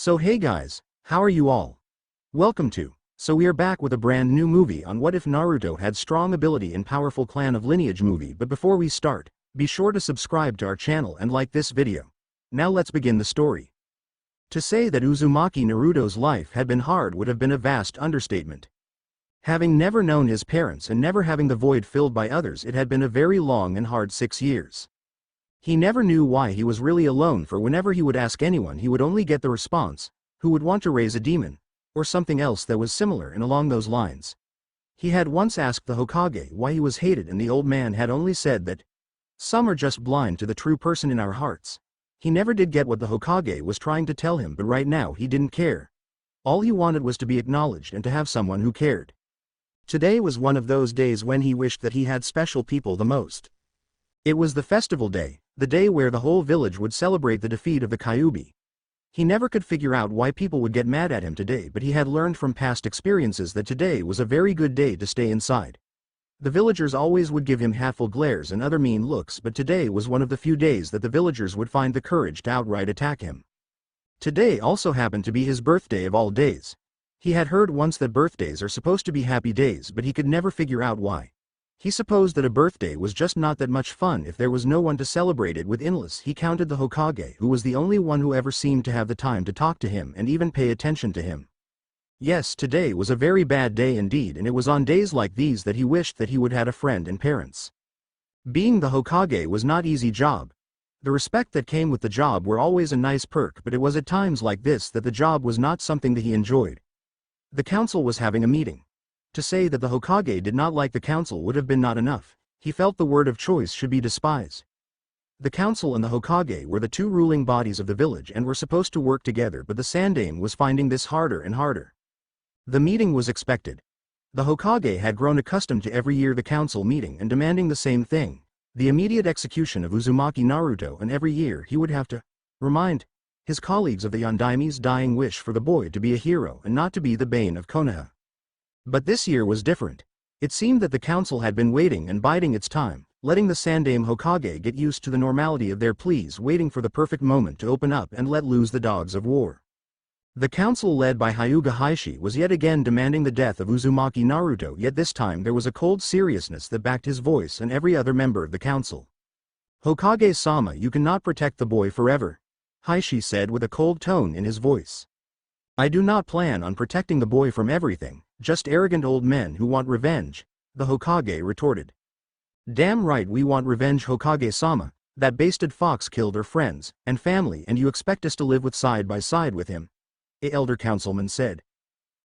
So hey guys, how are you all? Welcome to. So we are back with a brand new movie on what if Naruto had strong ability in powerful clan of Lineage movie, but before we start, be sure to subscribe to our channel and like this video. Now let's begin the story. To say that Uzumaki Naruto's life had been hard would have been a vast understatement. Having never known his parents and never having the void filled by others, it had been a very long and hard 6 years. He never knew why he was really alone, for whenever he would ask anyone he would only get the response, "Who would want to raise a demon?" or something else that was similar and along those lines. He had once asked the Hokage why he was hated, and the old man had only said that, "Some are just blind to the true person in our hearts." He never did get what the Hokage was trying to tell him, but right now he didn't care. All he wanted was to be acknowledged and to have someone who cared. Today was one of those days when he wished that he had special people the most. It was the festival day, the day where the whole village would celebrate the defeat of the Kyuubi. He never could figure out why people would get mad at him today, but he had learned from past experiences that today was a very good day to stay inside. The villagers always would give him hateful glares and other mean looks, but today was one of the few days that the villagers would find the courage to outright attack him. Today also happened to be his birthday of all days. He had heard once that birthdays are supposed to be happy days, but he could never figure out why. He supposed that a birthday was just not that much fun if there was no one to celebrate it with. Unless he counted the Hokage, who was the only one who ever seemed to have the time to talk to him and even pay attention to him. Yes, today was a very bad day indeed, and it was on days like these that he wished that he would had a friend and parents. Being the Hokage was not easy job. The respect that came with the job were always a nice perk, but it was at times like this that the job was not something that he enjoyed. The council was having a meeting. To say that the Hokage did not like the council would have been not enough. He felt the word of choice should be despised. The council and the Hokage were the two ruling bodies of the village and were supposed to work together, but the Sandaime was finding this harder and harder. The meeting was expected. The Hokage had grown accustomed to every year the council meeting and demanding the same thing, the immediate execution of Uzumaki Naruto, and every year he would have to remind his colleagues of the Yondaime's dying wish for the boy to be a hero and not to be the bane of Konoha. But this year was different. It seemed that the council had been waiting and biding its time, letting the Sandaime Hokage get used to the normality of their pleas, waiting for the perfect moment to open up and let loose the dogs of war. The council led by Hyuga Heishi was yet again demanding the death of Uzumaki Naruto, yet this time there was a cold seriousness that backed his voice and every other member of the council. "Hokage-sama, you cannot protect the boy forever," Heishi said with a cold tone in his voice. "I do not plan on protecting the boy from everything, just arrogant old men who want revenge," the Hokage retorted. "Damn right we want revenge, Hokage-sama. That basted fox killed our friends and family, and you expect us to live with side by side with him?" a elder councilman said.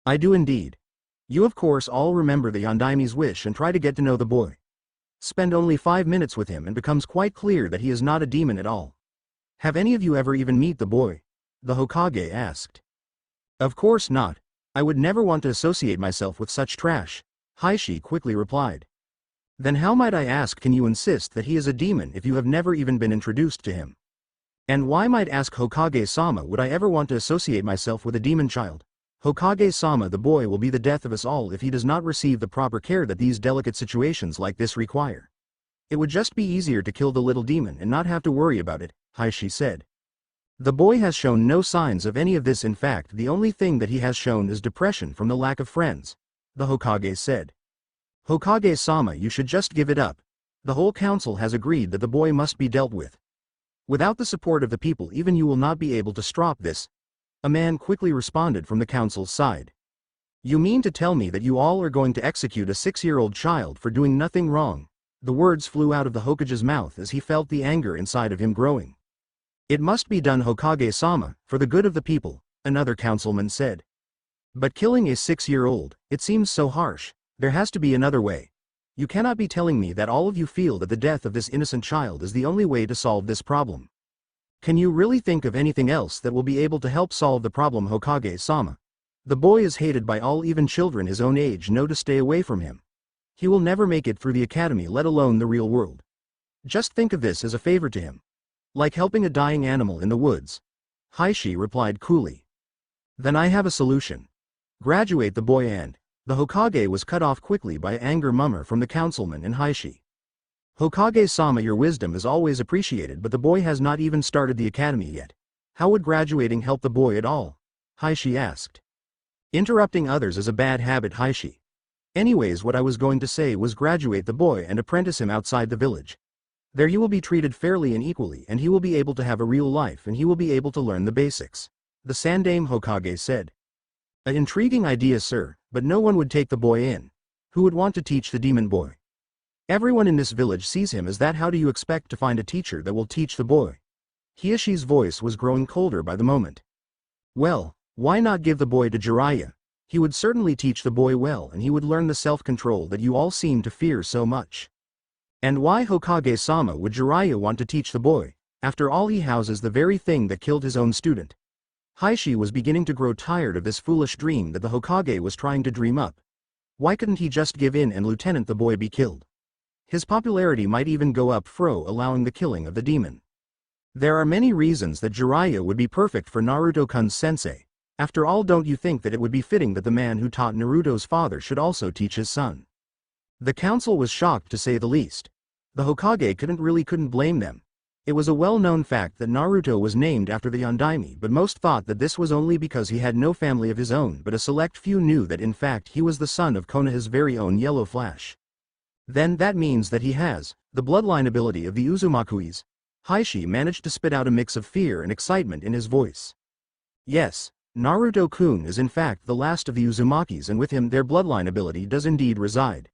"I do indeed. You of course all remember the Yondaime's wish and try to get to know the boy. Spend only 5 minutes with him and becomes quite clear that he is not a demon at all. Have any of you ever even meet the boy?" the Hokage asked. "Of course not. I would never want to associate myself with such trash," Heishi quickly replied. "Then how, might I ask, can you insist that he is a demon if you have never even been introduced to him? And why, might ask Hokage-sama, would I ever want to associate myself with a demon child? Hokage-sama, the boy will be the death of us all if he does not receive the proper care that these delicate situations like this require. It would just be easier to kill the little demon and not have to worry about it," Heishi said. "The boy has shown no signs of any of this. In fact, the only thing that he has shown is depression from the lack of friends," the Hokage said. "Hokage-sama, you should just give it up. The whole council has agreed that the boy must be dealt with. Without the support of the people, even you will not be able to stop this," a man quickly responded from the council's side. "You mean to tell me that you all are going to execute a 6-year-old child for doing nothing wrong?" The words flew out of the Hokage's mouth as he felt the anger inside of him growing. "It must be done, Hokage-sama, for the good of the people," another councilman said. "But killing a 6-year-old, it seems so harsh. There has to be another way. You cannot be telling me that all of you feel that the death of this innocent child is the only way to solve this problem. Can you really think of anything else that will be able to help solve the problem, Hokage-sama? The boy is hated by all, even children his own age know to stay away from him. He will never make it through the academy, let alone the real world. Just think of this as a favor to him. Like helping a dying animal in the woods," Heishi replied coolly. "Then I have a solution. Graduate the boy," and the Hokage was cut off quickly by an anger murmur from the councilman and Heishi. "Hokage-sama, your wisdom is always appreciated, but the boy has not even started the academy yet. How would graduating help the boy at all?" Heishi asked. Interrupting others is a bad habit, Heishi. Anyways, what I was going to say was graduate the boy and apprentice him outside the village. There he will be treated fairly and equally, and he will be able to have a real life, and he will be able to learn the basics. The Sandaime Hokage said. An intriguing idea, sir, but no one would take the boy in. Who would want to teach the demon boy? Everyone in this village sees him as that. How do you expect to find a teacher that will teach the boy? Hiashi's voice was growing colder by the moment. Well, why not give the boy to Jiraiya? He would certainly teach the boy well, and he would learn the self-control that you all seem to fear so much. And why, Hokage-sama, would Jiraiya want to teach the boy? After all, he houses the very thing that killed his own student. Heishi was beginning to grow tired of this foolish dream that the Hokage was trying to dream up. Why couldn't he just give in and Lieutenant the boy be killed? His popularity might even go up, allowing the killing of the demon. There are many reasons that Jiraiya would be perfect for Naruto-kun's sensei. After all, don't you think that it would be fitting that the man who taught Naruto's father should also teach his son? The council was shocked to say the least. The Hokage couldn't blame them. It was a well-known fact that Naruto was named after the Yondaime, but most thought that this was only because he had no family of his own, but a select few knew that in fact he was the son of Konoha's very own Yellow Flash. Then that means that he has the bloodline ability of the Uzumakuis. Heishi managed to spit out a mix of fear and excitement in his voice. Yes, Naruto-kun is in fact the last of the Uzumakis, and with him their bloodline ability does indeed reside.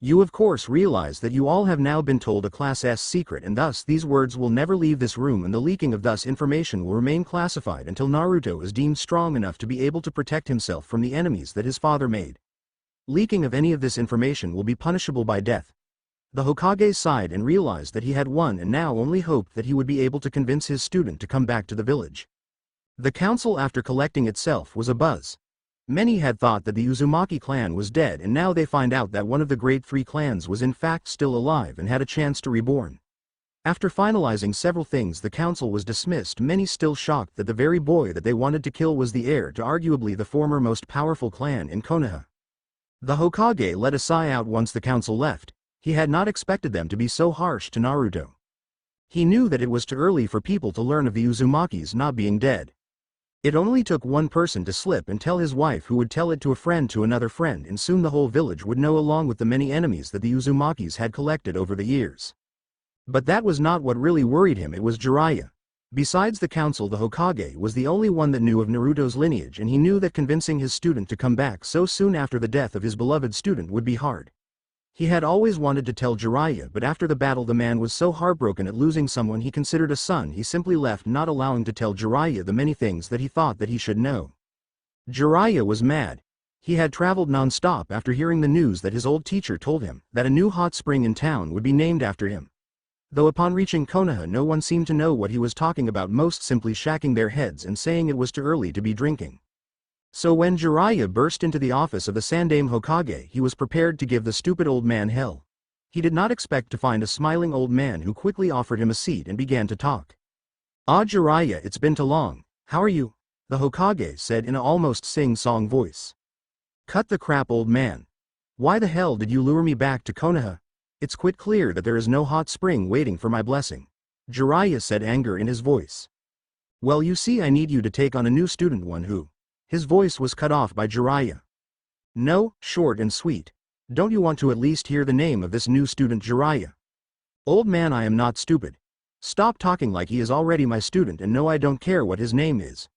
You of course realize that you all have now been told a Class S secret, and thus these words will never leave this room, and the leaking of thus information will remain classified until Naruto is deemed strong enough to be able to protect himself from the enemies that his father made. Leaking of any of this information will be punishable by death. The Hokage sighed and realized that he had won, and now only hoped that he would be able to convince his student to come back to the village. The council, after collecting itself, was abuzz. Many had thought that the Uzumaki clan was dead, and now they find out that one of the great three clans was in fact still alive and had a chance to reborn. After finalizing several things, the council was dismissed, many still shocked that the very boy that they wanted to kill was the heir to arguably the former most powerful clan in Konoha. The Hokage let a sigh out once the council left. He had not expected them to be so harsh to Naruto. He knew that it was too early for people to learn of the Uzumakis not being dead. It only took one person to slip and tell his wife, who would tell it to a friend to another friend, and soon the whole village would know, along with the many enemies that the Uzumakis had collected over the years. But that was not what really worried him, it was Jiraiya. Besides the council, the Hokage was the only one that knew of Naruto's lineage, and he knew that convincing his student to come back so soon after the death of his beloved student would be hard. He had always wanted to tell Jiraiya, but after the battle the man was so heartbroken at losing someone he considered a son, he simply left, not allowing to tell Jiraiya the many things that he thought that he should know. Jiraiya was mad. He had traveled non-stop after hearing the news that his old teacher told him that a new hot spring in town would be named after him. Though upon reaching Konoha no one seemed to know what he was talking about, most simply shaking their heads and saying it was too early to be drinking. So when Jiraiya burst into the office of the Sandaime Hokage, he was prepared to give the stupid old man hell. He did not expect to find a smiling old man who quickly offered him a seat and began to talk. "Ah, Jiraiya, it's been too long. How are you?" the Hokage said in an almost sing-song voice. "Cut the crap, old man. Why the hell did you lure me back to Konoha? It's quite clear that there is no hot spring waiting for my blessing," Jiraiya said, anger in his voice. "Well, you see, I need you to take on a new student, one who..." His voice was cut off by Jiraiya. "No, short and sweet. Don't you want to at least hear the name of this new student, Jiraiya?" "Old man, I am not stupid. Stop talking like he is already my student, and no, I don't care what his name is."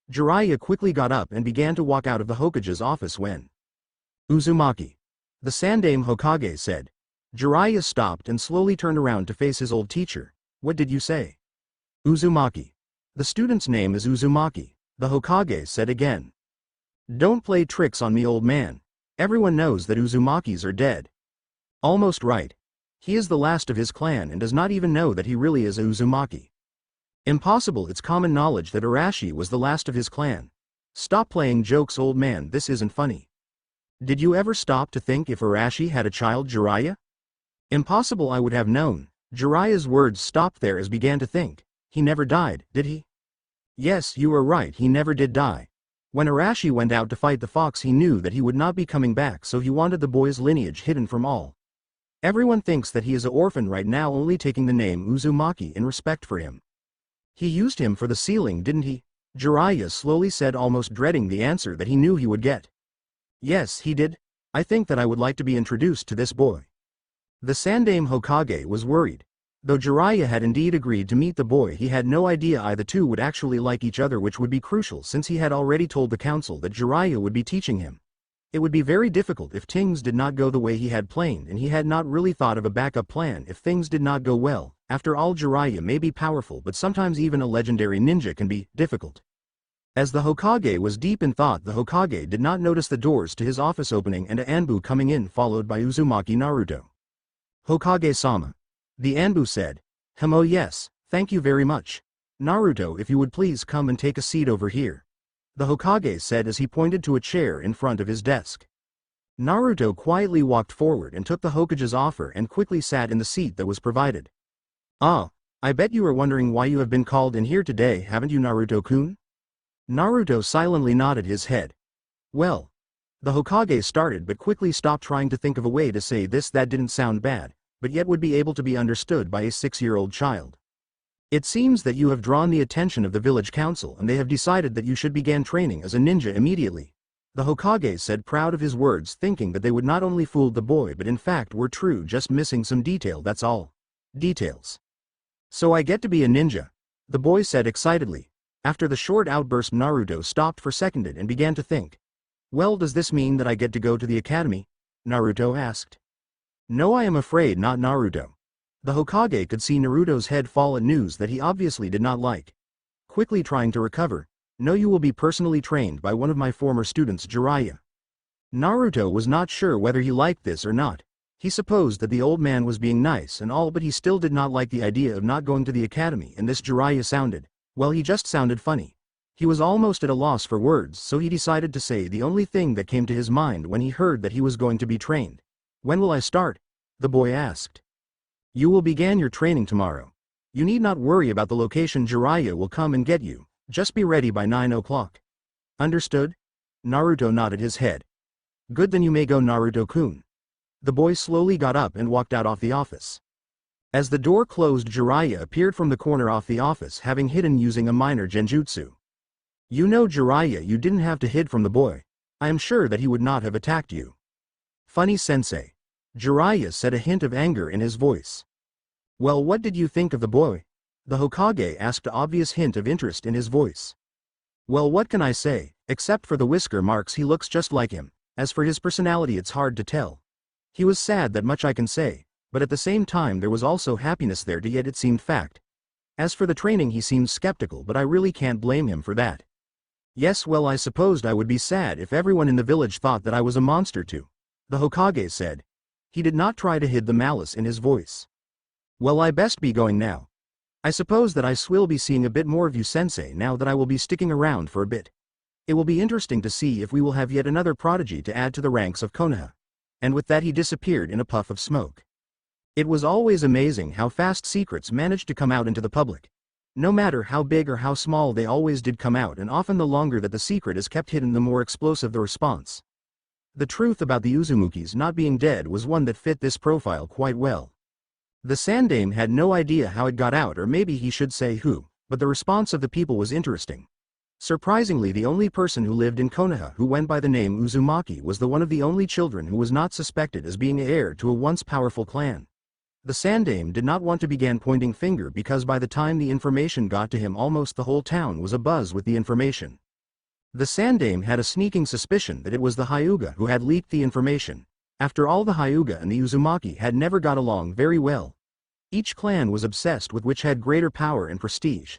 Jiraiya quickly got up and began to walk out of the Hokage's office when "Uzumaki," the Sandaime Hokage said. Jiraiya stopped and slowly turned around to face his old teacher. "What did you say?" "Uzumaki. The student's name is Uzumaki," the Hokage said again. "Don't play tricks on me, old man. Everyone knows that Uzumakis are dead." "Almost right. He is the last of his clan and does not even know that he really is a Uzumaki." "Impossible, it's common knowledge that Arashi was the last of his clan." "Stop playing jokes, old man, this isn't funny. Did you ever stop to think if Arashi had a child, Jiraiya?" "Impossible, I would have known." Jiraiya's words stopped there as began to think. "He never died, did he?" "Yes, you are right, he never did die. When Arashi went out to fight the fox he knew that he would not be coming back, so he wanted the boy's lineage hidden from all. Everyone thinks that he is an orphan right now, only taking the name Uzumaki in respect for him. He used him for the sealing, didn't he?" Jiraiya slowly said, almost dreading the answer that he knew he would get. Yes, he did. I think that I would like to be introduced to this boy. The Sandaime Hokage was worried. Though Jiraiya had indeed agreed to meet the boy, he had no idea the two would actually like each other, which would be crucial since he had already told the council that Jiraiya would be teaching him. It would be very difficult if things did not go the way he had planned, and he had not really thought of a backup plan if things did not go well. After all, Jiraiya may be powerful, but sometimes even a legendary ninja can be difficult. As the Hokage was deep in thought, the Hokage did not notice the doors to his office opening and a Anbu coming in, followed by Uzumaki Naruto. Hokage-sama. The Anbu said. Oh yes, thank you very much. Naruto, if you would please come and take a seat over here. The Hokage said as he pointed to a chair in front of his desk. Naruto quietly walked forward and took the Hokage's offer and quickly sat in the seat that was provided. Ah, I bet you are wondering why you have been called in here today, haven't you, Naruto-kun? Naruto silently nodded his head. Well, the Hokage started but quickly stopped, trying to think of a way to say this that didn't sound bad, but yet would be able to be understood by a 6-year-old child. It seems that you have drawn the attention of the village council and they have decided that you should begin training as a ninja immediately. The Hokage said, proud of his words, thinking that they would not only fool the boy but in fact were true, just missing some detail, that's all. Details. So I get to be a ninja? The boy said excitedly. After the short outburst, Naruto stopped for a second and began to think. Well, does this mean that I get to go to the academy? Naruto asked. No, I am afraid not, Naruto. The Hokage could see Naruto's head fall at news that he obviously did not like. Quickly trying to recover. No, you will be personally trained by one of my former students, Jiraiya. Naruto was not sure whether he liked this or not. He supposed that the old man was being nice and all, but he still did not like the idea of not going to the academy, and this Jiraiya sounded, well, he just sounded funny. He was almost at a loss for words, so he decided to say the only thing that came to his mind when he heard that he was going to be trained. When will I start? The boy asked. You will begin your training tomorrow. You need not worry about the location. Jiraiya will come and get you. Just be ready by 9 o'clock. Understood? Naruto nodded his head. Good, then you may go, Naruto-kun. The boy slowly got up and walked out of the office. As the door closed, Jiraiya appeared from the corner of the office, having hidden using a minor genjutsu. You know, Jiraiya, you didn't have to hide from the boy. I am sure that he would not have attacked you. Funny, sensei. Jiraiya said, a hint of anger in his voice. Well, what did you think of the boy? The Hokage asked, an obvious hint of interest in his voice. Well, what can I say, except for the whisker marks, he looks just like him. As for his personality, it's hard to tell. He was sad, that much I can say, but at the same time there was also happiness there, yet it seemed fact. As for the training, he seemed skeptical, but I really can't blame him for that. Yes, well, I supposed I would be sad if everyone in the village thought that I was a monster too. The Hokage said. He did not try to hide the malice in his voice. Well, I best be going now. I suppose that I will be seeing a bit more of you, sensei, now that I will be sticking around for a bit. It will be interesting to see if we will have yet another prodigy to add to the ranks of Konoha. And with that he disappeared in a puff of smoke. It was always amazing how fast secrets managed to come out into the public. No matter how big or how small, they always did come out, and often the longer that the secret is kept hidden, the more explosive the response. The truth about the Uzumukis not being dead was one that fit this profile quite well. The Sandaime had no idea how it got out, or maybe he should say who, but the response of the people was interesting. Surprisingly, the only person who lived in Konoha who went by the name Uzumaki was the one of the only children who was not suspected as being heir to a once powerful clan. The Sandaime did not want to begin pointing finger, because by the time the information got to him, almost the whole town was abuzz with the information. The Sandaime had a sneaking suspicion that it was the Hyuga who had leaked the information. After all, the Hyuga and the Uzumaki had never got along very well. Each clan was obsessed with which had greater power and prestige.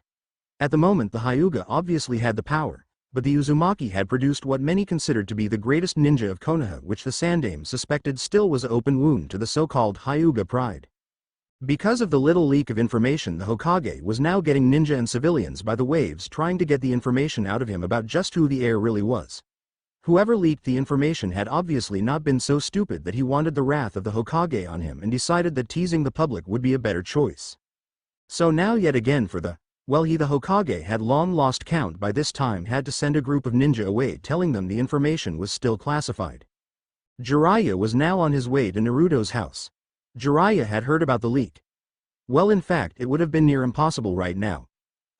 At the moment, the Hyuga obviously had the power, but the Uzumaki had produced what many considered to be the greatest ninja of Konoha, which the Sandaime suspected still was an open wound to the so-called Hyuga pride. Because of the little leak of information, the Hokage was now getting ninja and civilians by the waves trying to get the information out of him about just who the heir really was. Whoever leaked the information had obviously not been so stupid that he wanted the wrath of the Hokage on him and decided that teasing the public would be a better choice. So now yet again for the Hokage had long lost count by this time, had to send a group of ninja away, telling them the information was still classified. Jiraiya was now on his way to Naruto's house. Jiraiya had heard about the leak. Well, in fact, it would have been near impossible right now.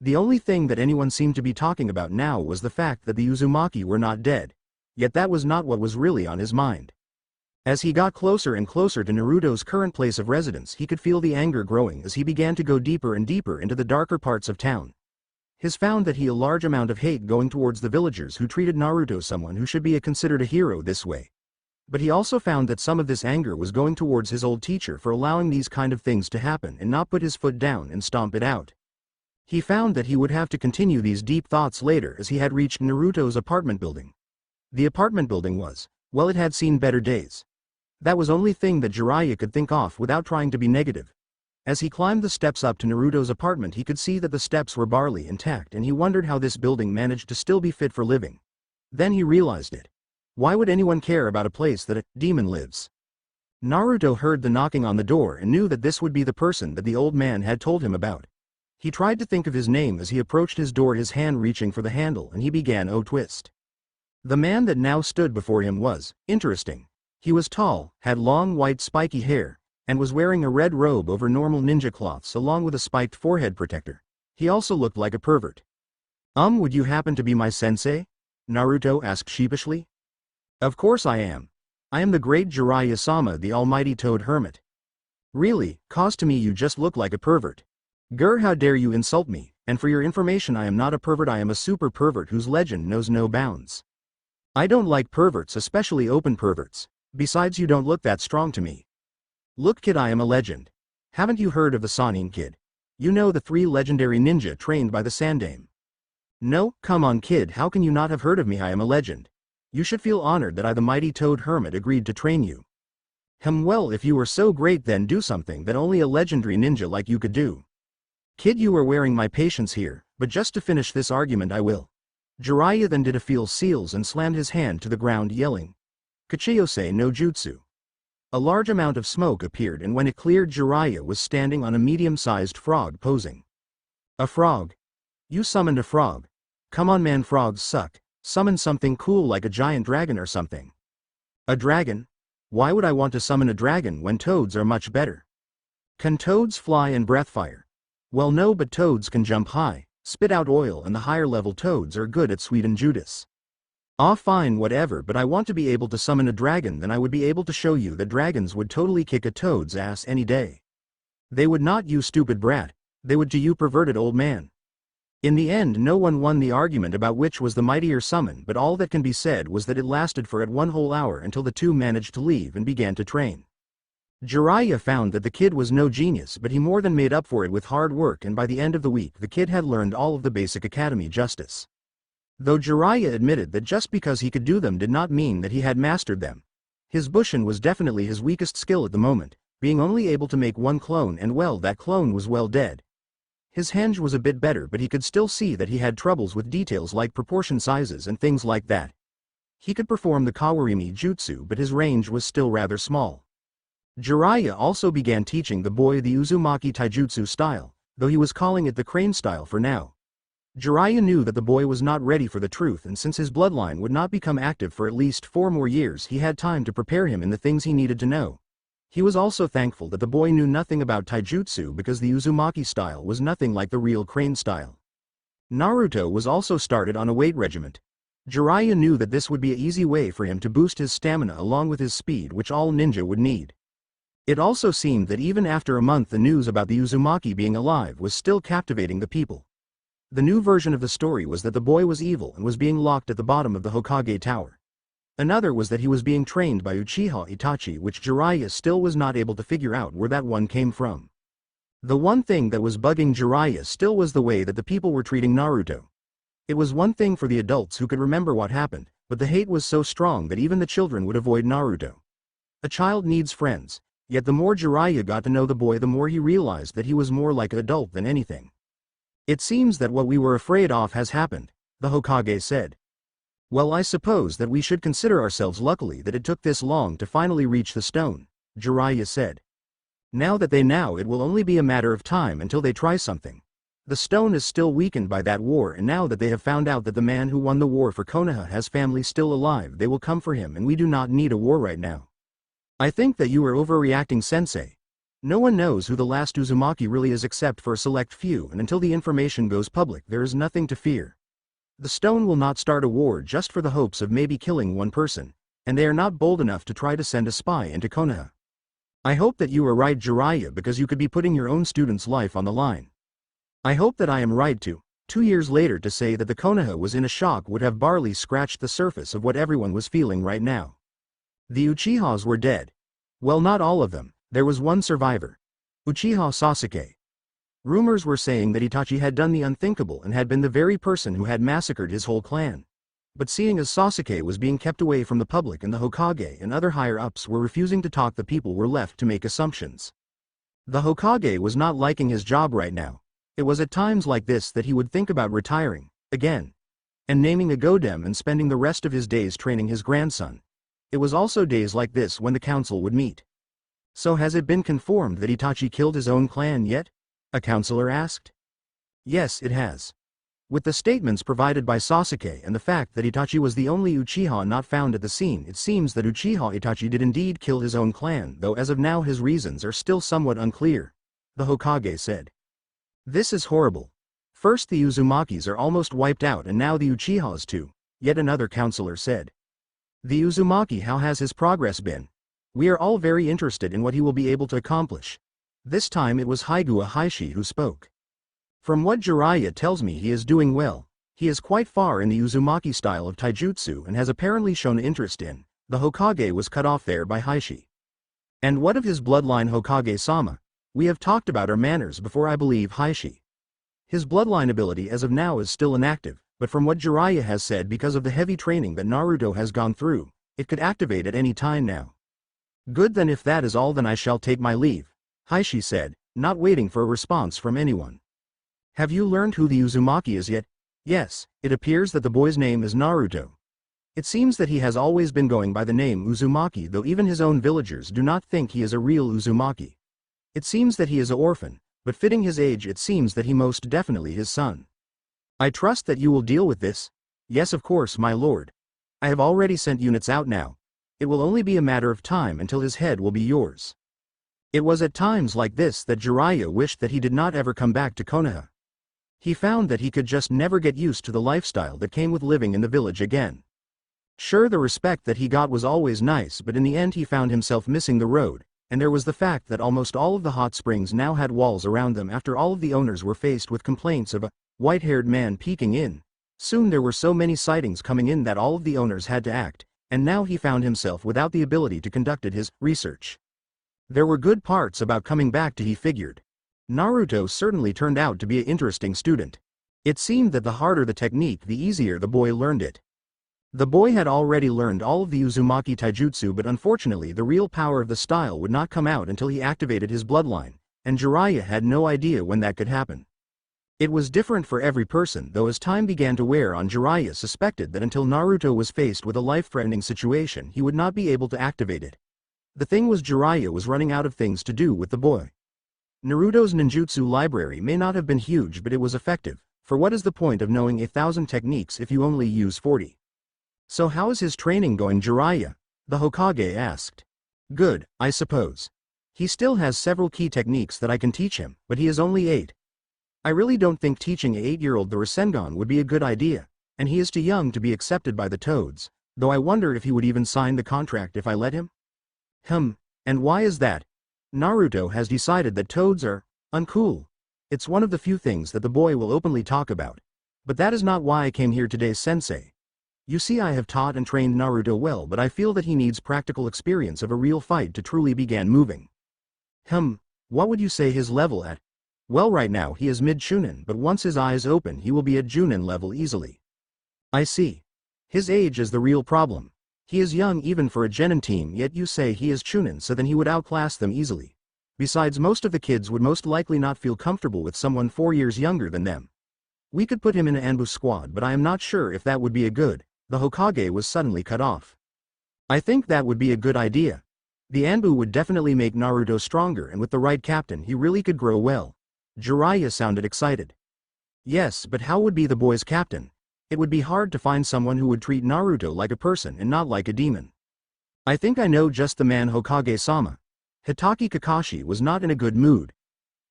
The only thing that anyone seemed to be talking about now was the fact that the Uzumaki were not dead. Yet that was not what was really on his mind. As he got closer and closer to Naruto's current place of residence, he could feel the anger growing as he began to go deeper and deeper into the darker parts of town. His found that he a large amount of hate going towards the villagers who treated Naruto someone who should be considered a hero this way. But he also found that some of this anger was going towards his old teacher for allowing these kind of things to happen and not put his foot down and stomp it out. He found that he would have to continue these deep thoughts later as he had reached Naruto's apartment building. The apartment building was, well, it had seen better days. That was only thing that Jiraiya could think of without trying to be negative. As he climbed the steps up to Naruto's apartment, he could see that the steps were barely intact and he wondered how this building managed to still be fit for living. Then he realized it. Why would anyone care about a place that a demon lives? Naruto heard the knocking on the door and knew that this would be the person that the old man had told him about. He tried to think of his name as he approached his door, his hand reaching for the handle, and he began to twist. The man that now stood before him was interesting. He was tall, had long white spiky hair, and was wearing a red robe over normal ninja cloths along with a spiked forehead protector. He also looked like a pervert. Would you happen to be my sensei? Naruto asked sheepishly. Of course I am. I am the great Jiraiya-sama, the almighty Toad Hermit. Really, cause to me you just look like a pervert. Grr, how dare you insult me, and for your information I am not a pervert, I am a super pervert whose legend knows no bounds. I don't like perverts, especially open perverts. Besides, you don't look that strong to me. Look kid, I am a legend. Haven't you heard of the Sannin kid? You know, the 3 legendary ninja trained by the Sandaime. No, come on kid, how can you not have heard of me? I am a legend. You should feel honored that I, the mighty Toad Hermit, agreed to train you. Well, if you were so great, then do something that only a legendary ninja like you could do. Kid, you are wearing my patience here, but just to finish this argument I will. Jiraiya then did a feel seals and slammed his hand to the ground, yelling, Kachiyose no Jutsu. A large amount of smoke appeared, and when it cleared, Jiraiya was standing on a medium-sized frog posing. A frog? You summoned a frog? Come on man, frogs suck. Summon something cool like a giant dragon or something. A dragon? Why would I want to summon a dragon when toads are much better? Can toads fly and breath fire? Well no, but toads can jump high, spit out oil, and the higher level toads are good at sweet and Judas. Ah fine, whatever, but I want to be able to summon a dragon, then I would be able to show you that dragons would totally kick a toad's ass any day. They would not, you stupid brat, they would to you perverted old man. In the end no one won the argument about which was the mightier summon, but all that can be said was that it lasted for 1 whole hour until the two managed to leave and began to train. Jiraiya found that the kid was no genius, but he more than made up for it with hard work, and by the end of the week the kid had learned all of the basic academy justice. Though Jiraiya admitted that just because he could do them did not mean that he had mastered them. His Bushin was definitely his weakest skill at the moment, being only able to make 1 clone, and well, that clone was well dead. His henge was a bit better, but he could still see that he had troubles with details like proportion sizes and things like that. He could perform the Kawarimi jutsu, but his range was still rather small. Jiraiya also began teaching the boy the Uzumaki taijutsu style, though he was calling it the crane style for now. Jiraiya knew that the boy was not ready for the truth, and since his bloodline would not become active for at least 4 more years, he had time to prepare him in the things he needed to know. He was also thankful that the boy knew nothing about taijutsu, because the Uzumaki style was nothing like the real crane style. Naruto was also started on a weight regiment. Jiraiya knew that this would be an easy way for him to boost his stamina along with his speed, which all ninja would need. It also seemed that even after a month the news about the Uzumaki being alive was still captivating the people. The new version of the story was that the boy was evil and was being locked at the bottom of the Hokage Tower. Another was that he was being trained by Uchiha Itachi, which Jiraiya still was not able to figure out where that one came from. The one thing that was bugging Jiraiya still was the way that the people were treating Naruto. It was one thing for the adults who could remember what happened, but the hate was so strong that even the children would avoid Naruto. A child needs friends, yet the more Jiraiya got to know the boy, the more he realized that he was more like an adult than anything. It seems that what we were afraid of has happened, the Hokage said. Well, I suppose that we should consider ourselves lucky that it took this long to finally reach the stone, Jiraiya said. Now that they know, it will only be a matter of time until they try something. The stone is still weakened by that war, and now that they have found out that the man who won the war for Konoha has family still alive, they will come for him, and we do not need a war right now. I think that you are overreacting, sensei. No one knows who the last Uzumaki really is except for a select few, and until the information goes public there is nothing to fear. The stone will not start a war just for the hopes of maybe killing one person, and they are not bold enough to try to send a spy into Konoha. I hope that you are right, Jiraiya, because you could be putting your own student's life on the line. I hope that I am right too. 2 years later, to say that the Konoha was in a shock would have barely scratched the surface of what everyone was feeling right now. The Uchihas were dead. Well, not all of them, there was one survivor. Uchiha Sasuke. Rumors were saying that Itachi had done the unthinkable and had been the very person who had massacred his whole clan. But seeing as Sasuke was being kept away from the public and the Hokage and other higher-ups were refusing to talk, the people were left to make assumptions. The Hokage was not liking his job right now. It was at times like this that he would think about retiring, again, and naming a Godem and spending the rest of his days training his grandson. It was also days like this when the council would meet. So has it been confirmed that Itachi killed his own clan yet? A counselor asked. Yes, it has. With the statements provided by Sasuke and the fact that Itachi was the only Uchiha not found at the scene, it seems that Uchiha Itachi did indeed kill his own clan, though as of now his reasons are still somewhat unclear, the Hokage said. This is horrible. First the Uzumakis are almost wiped out and now the Uchihas too, yet another counselor said. The Uzumaki, how has his progress been? We are all very interested in what he will be able to accomplish. This time it was Haigua Heishi who spoke. From what Jiraiya tells me, he is doing well. He is quite far in the Uzumaki style of taijutsu and has apparently shown interest in. The Hokage was cut off there by Heishi. And what of his bloodline, Hokage-sama? We have talked about our manners before, I believe, Heishi. His bloodline ability as of now is still inactive, but from what Jiraiya has said, because of the heavy training that Naruto has gone through, it could activate at any time now. Good, then if that is all, then I shall take my leave, Heishi said, not waiting for a response from anyone. Have you learned who the Uzumaki is yet? Yes, it appears that the boy's name is Naruto. It seems that he has always been going by the name Uzumaki, though even his own villagers do not think he is a real Uzumaki. It seems that he is an orphan, but fitting his age it seems that he most definitely his son. I trust that you will deal with this. Yes, of course, my lord. I have already sent units out now. It will only be a matter of time until his head will be yours. It was at times like this that Jiraiya wished that he did not ever come back to Konoha. He found that he could just never get used to the lifestyle that came with living in the village again. Sure, the respect that he got was always nice, but in the end he found himself missing the road, and there was the fact that almost all of the hot springs now had walls around them after all of the owners were faced with complaints of a white-haired man peeking in. Soon there were so many sightings coming in that all of the owners had to act, and now he found himself without the ability to conduct his research. There were good parts about coming back to, he figured. Naruto certainly turned out to be an interesting student. It seemed that the harder the technique, the easier the boy learned it. The boy had already learned all of the Uzumaki taijutsu, but unfortunately the real power of the style would not come out until he activated his bloodline, and Jiraiya had no idea when that could happen. It was different for every person, though as time began to wear on, Jiraiya suspected that until Naruto was faced with a life-threatening situation he would not be able to activate it. The thing was, Jiraiya was running out of things to do with the boy. Naruto's ninjutsu library may not have been huge, but it was effective, for what is the point of knowing 1,000 techniques if you only use 40? So how is his training going, Jiraiya? The Hokage asked. Good, I suppose. He still has several key techniques that I can teach him, but he is only 8. I really don't think teaching an 8-year-old the Rasengan would be a good idea, and he is too young to be accepted by the Toads, though I wonder if he would even sign the contract if I let him? And why is that? Naruto has decided that Toads are uncool. It's one of the few things that the boy will openly talk about. But that is not why I came here today, sensei. You see, I have taught and trained Naruto well, but I feel that he needs practical experience of a real fight to truly begin moving. What would you say his level at? Well, right now he is mid-Chunin, but once his eyes open he will be at Junin level easily. I see. His age is the real problem. He is young even for a Genin team, yet you say he is Chunin, so then he would outclass them easily. Besides, most of the kids would most likely not feel comfortable with someone 4 years younger than them. We could put him in an Anbu squad, but I am not sure if that would be a good. The Hokage was suddenly cut off. I think that would be a good idea. The Anbu would definitely make Naruto stronger, and with the right captain he really could grow well. Jiraiya sounded excited. Yes, but how would be the boy's captain? It would be hard to find someone who would treat Naruto like a person and not like a demon. I think I know just the man, Hokage-sama. Hitaki Kakashi was not in a good mood.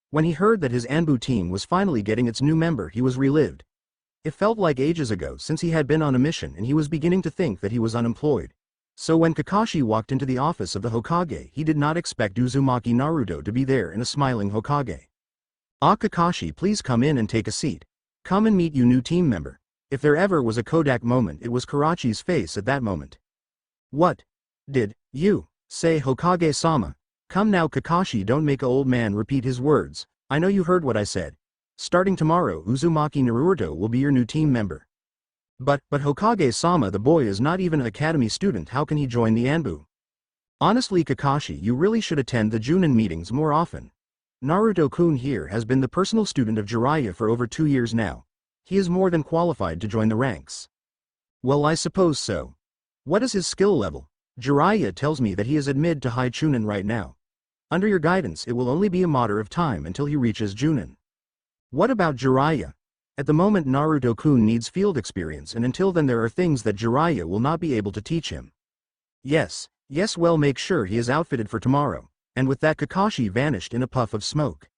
When he heard that his Anbu team was finally getting its new member, he was relieved. It felt like ages ago since he had been on a mission, and he was beginning to think that he was unemployed. So when Kakashi walked into the office of the Hokage, he did not expect Uzumaki Naruto to be there and a smiling Hokage. "Ah, Kakashi, please come in and take a seat. Come and meet you new team member." If there ever was a Kodak moment, it was Karachi's face at that moment. "What? Did you say, Hokage-sama? Come now, Kakashi, don't make a old man repeat his words. I know you heard what I said. Starting tomorrow, Uzumaki Naruto will be your new team member." But Hokage-sama, the boy is not even an academy student. How can he join the Anbu?" "Honestly, Kakashi, you really should attend the Junin meetings more often. Naruto-kun here has been the personal student of Jiraiya for over 2 years now. He is more than qualified to join the ranks." "Well, I suppose so. What is his skill level?" "Jiraiya tells me that he is at mid to high Chunin right now. Under your guidance, it will only be a matter of time until he reaches Junin." "What about Jiraiya?" "At the moment, Naruto-kun needs field experience, and until then there are things that Jiraiya will not be able to teach him." Yes, well, make sure he is outfitted for tomorrow." And with that, Kakashi vanished in a puff of smoke.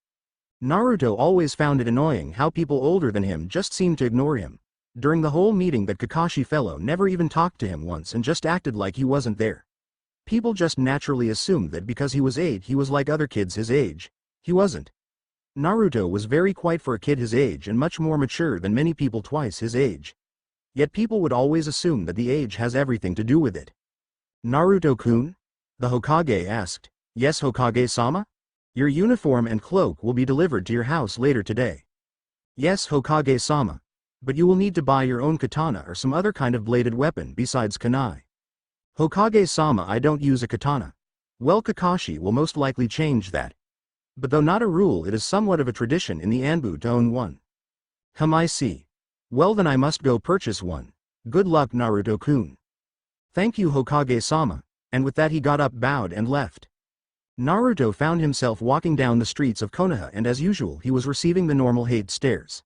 Naruto always found it annoying how people older than him just seemed to ignore him. During the whole meeting, that Kakashi fellow never even talked to him once and just acted like he wasn't there. People just naturally assumed that because he was 8 he was like other kids his age. He wasn't. Naruto was very quiet for a kid his age and much more mature than many people twice his age. Yet people would always assume that the age has everything to do with it. "Naruto-kun?" the Hokage asked. "Yes, Hokage-sama? Your uniform and cloak will be delivered to your house later today." "Yes, Hokage-sama. But you will need to buy your own katana or some other kind of bladed weapon besides kunai." "Hokage-sama, I don't use a katana." "Well, Kakashi will most likely change that. But though not a rule, it is somewhat of a tradition in the Anbu to own one." I see. Well, then I must go purchase one. Good luck, Naruto-kun." "Thank you, Hokage-sama." And with that he got up, bowed, and left. Naruto found himself walking down the streets of Konoha, and as usual he was receiving the normal hate stares.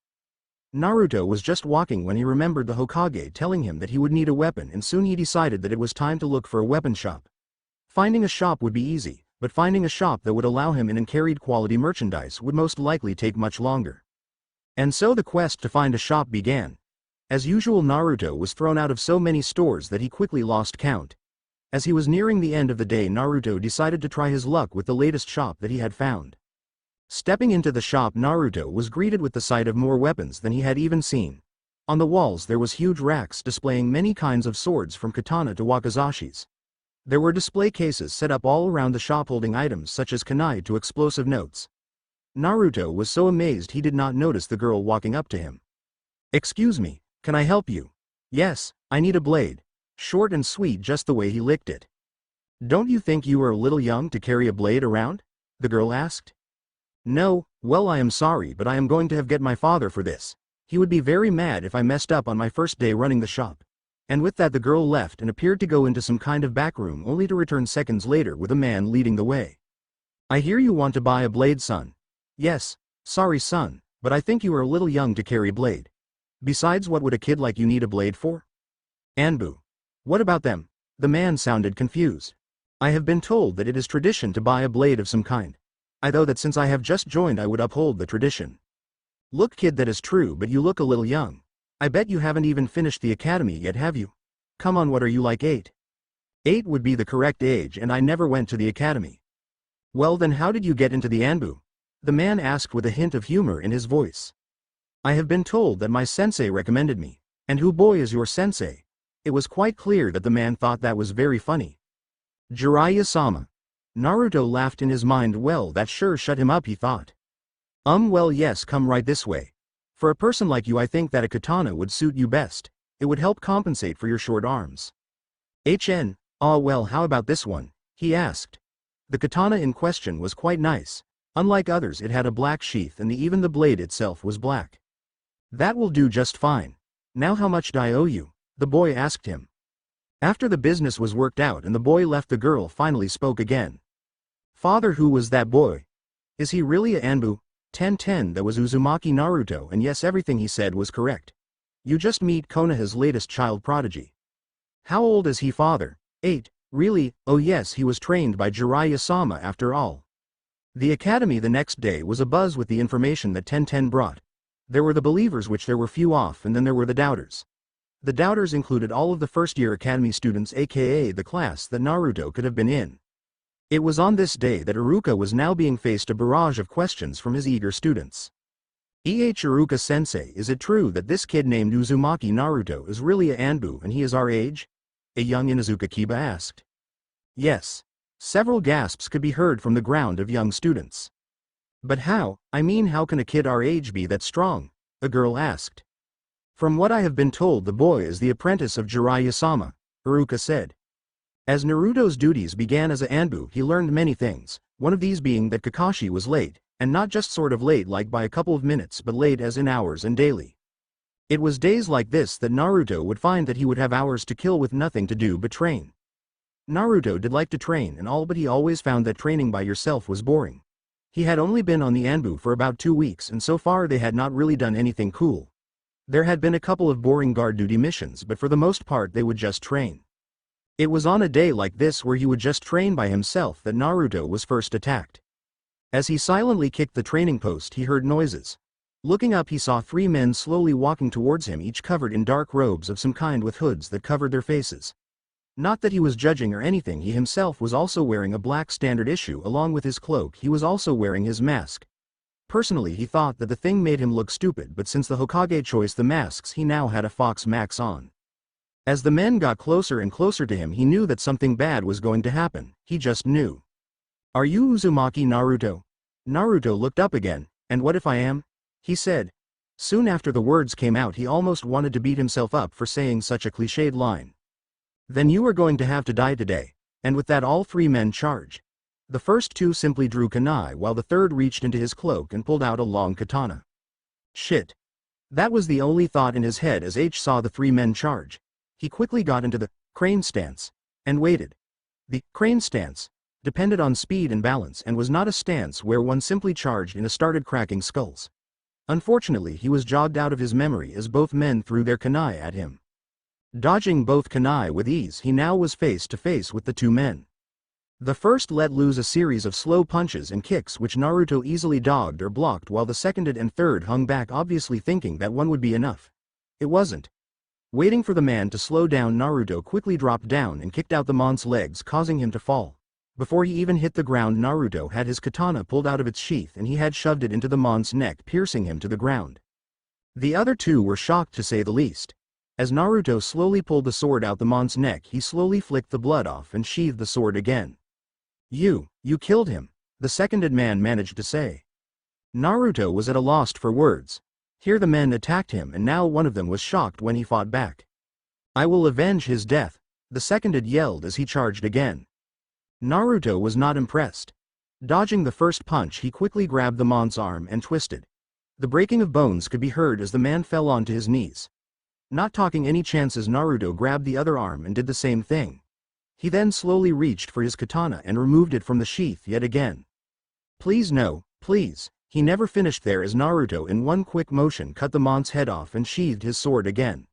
Naruto was just walking when he remembered the Hokage telling him that he would need a weapon, and soon he decided that it was time to look for a weapon shop. Finding a shop would be easy, but finding a shop that would allow him in and carried quality merchandise would most likely take much longer. And so the quest to find a shop began. As usual, Naruto was thrown out of so many stores that he quickly lost count. As he was nearing the end of the day, Naruto decided to try his luck with the latest shop that he had found. Stepping into the shop, Naruto was greeted with the sight of more weapons than he had even seen. On the walls there was huge racks displaying many kinds of swords from katana to wakizashis. There were display cases set up all around the shop holding items such as kunai to explosive notes. Naruto was so amazed he did not notice the girl walking up to him. "Excuse me, can I help you?" "Yes, I need a blade." Short and sweet, just the way he licked it. "Don't you think you are a little young to carry a blade around?" the girl asked. "No, well, I am sorry, but I am going to have get my father for this. He would be very mad if I messed up on my first day running the shop." And with that the girl left and appeared to go into some kind of back room, only to return seconds later with a man leading the way. "I hear you want to buy a blade, son." "Yes, sorry son, but I think you are a little young to carry a blade. Besides, what would a kid like you need a blade for?" "Anbu. What about them?" The man sounded confused. "I have been told that it is tradition to buy a blade of some kind. I thought that since I have just joined I would uphold the tradition." "Look kid, that is true, but you look a little young. I bet you haven't even finished the academy yet, have you? Come on, what are you, like 8? 8 would be the correct age, and I never went to the academy." "Well then how did you get into the Anbu?" the man asked with a hint of humor in his voice. "I have been told that my sensei recommended me." "And who boy is your sensei?" It was quite clear that the man thought that was very funny. "Jiraiya-sama." Naruto laughed in his mind. Well, that sure shut him up, he thought. Well, yes, come right this way. For a person like you I think that a katana would suit you best. It would help compensate for your short arms." Well, how about this one?" he asked. The katana in question was quite nice. Unlike others, it had a black sheath and even the blade itself was black. "That will do just fine. Now how much do I owe you?" the boy asked him. After the business was worked out and the boy left, the girl finally spoke again. "Father, who was that boy? Is he really a Anbu?" 10. That was Uzumaki Naruto, and yes, everything he said was correct. You just meet Konoha's latest child prodigy. "How old is he, father?" 8. Really? Oh yes, he was trained by Jiraiya-sama after all. The academy the next day was abuzz with the information that Tenten brought. There were the believers, which there were few of, and then there were the doubters. The doubters included all of the first-year academy students, aka the class that Naruto could have been in. It was on this day that Iruka was now being faced a barrage of questions from his eager students. Iruka-sensei, is it true that this kid named Uzumaki Naruto is really a Anbu and he is our age? A young Inuzuka Kiba asked. Yes. Several gasps could be heard from the ground of young students. But how, how can a kid our age be that strong? A girl asked. From what I have been told, the boy is the apprentice of Jiraiya-sama, Iruka said. As Naruto's duties began as a Anbu, he learned many things, one of these being that Kakashi was late, and not just sort of late like by a couple of minutes but late as in hours and daily. It was days like this that Naruto would find that he would have hours to kill with nothing to do but train. Naruto did like to train and all, but he always found that training by yourself was boring. He had only been on the Anbu for about 2 weeks and so far they had not really done anything cool. There had been a couple of boring guard duty missions, but for the most part they would just train. It was on a day like this where he would just train by himself that Naruto was first attacked. As he silently kicked the training post, he heard noises. Looking up, he saw 3 men slowly walking towards him, each covered in dark robes of some kind with hoods that covered their faces. Not that he was judging or anything, he himself was also wearing a black standard issue along with his cloak. He was also wearing his mask. Personally, he thought that the thing made him look stupid, but since the Hokage chose the masks, he now had a fox mask on. As the men got closer and closer to him, he knew that something bad was going to happen. He just knew. Are you Uzumaki Naruto? Naruto looked up again. And what if I am? He said. Soon after the words came out, he almost wanted to beat himself up for saying such a cliched line. Then you are going to have to die today. And with that, all 3 men charged. The first 2 simply drew kunai while the third reached into his cloak and pulled out a long katana. Shit. That was the only thought in his head as H saw the 3 men charge. He quickly got into the crane stance and waited. The crane stance depended on speed and balance and was not a stance where one simply charged and started cracking skulls. Unfortunately, he was jogged out of his memory as both men threw their kunai at him. Dodging both kunai with ease, he now was face to face with the 2 men. The first let loose a series of slow punches and kicks which Naruto easily dodged or blocked, while the second and third hung back, obviously thinking that one would be enough. It wasn't. Waiting for the man to slow down, Naruto quickly dropped down and kicked out the man's legs, causing him to fall. Before he even hit the ground, Naruto had his katana pulled out of its sheath and he had shoved it into the man's neck, piercing him to the ground. The other 2 were shocked to say the least. As Naruto slowly pulled the sword out the man's neck, he slowly flicked the blood off and sheathed the sword again. You killed him, the seconded man managed to say. Naruto was at a loss for words. Here the men attacked him and now one of them was shocked when he fought back. I will avenge his death, the seconded yelled as he charged again. Naruto was not impressed. Dodging the first punch, he quickly grabbed the man's arm and twisted. The breaking of bones could be heard as the man fell onto his knees. Not taking any chances, Naruto grabbed the other arm and did the same thing. He then slowly reached for his katana and removed it from the sheath yet again. Please no, please. He never finished there as Naruto in one quick motion cut the man's head off and sheathed his sword again.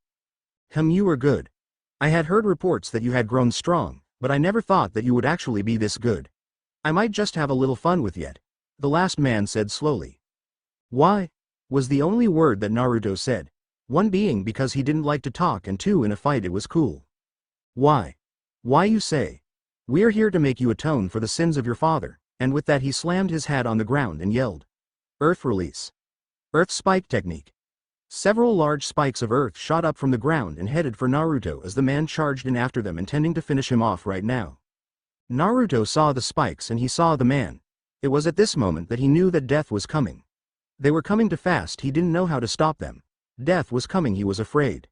You are good. I had heard reports that you had grown strong, but I never thought that you would actually be this good. I might just have a little fun with it, the last man said slowly. Why? Was the only word that Naruto said. One being because he didn't like to talk and 2 in a fight it was cool. Why? Why you say? We're here to make you atone for the sins of your father, and with that he slammed his hat on the ground and yelled. Earth release. Earth spike technique. Several large spikes of earth shot up from the ground and headed for Naruto as the man charged in after them, intending to finish him off right now. Naruto saw the spikes and he saw the man. It was at this moment that he knew that death was coming. They were coming too fast, he didn't know how to stop them. Death was coming, he was afraid.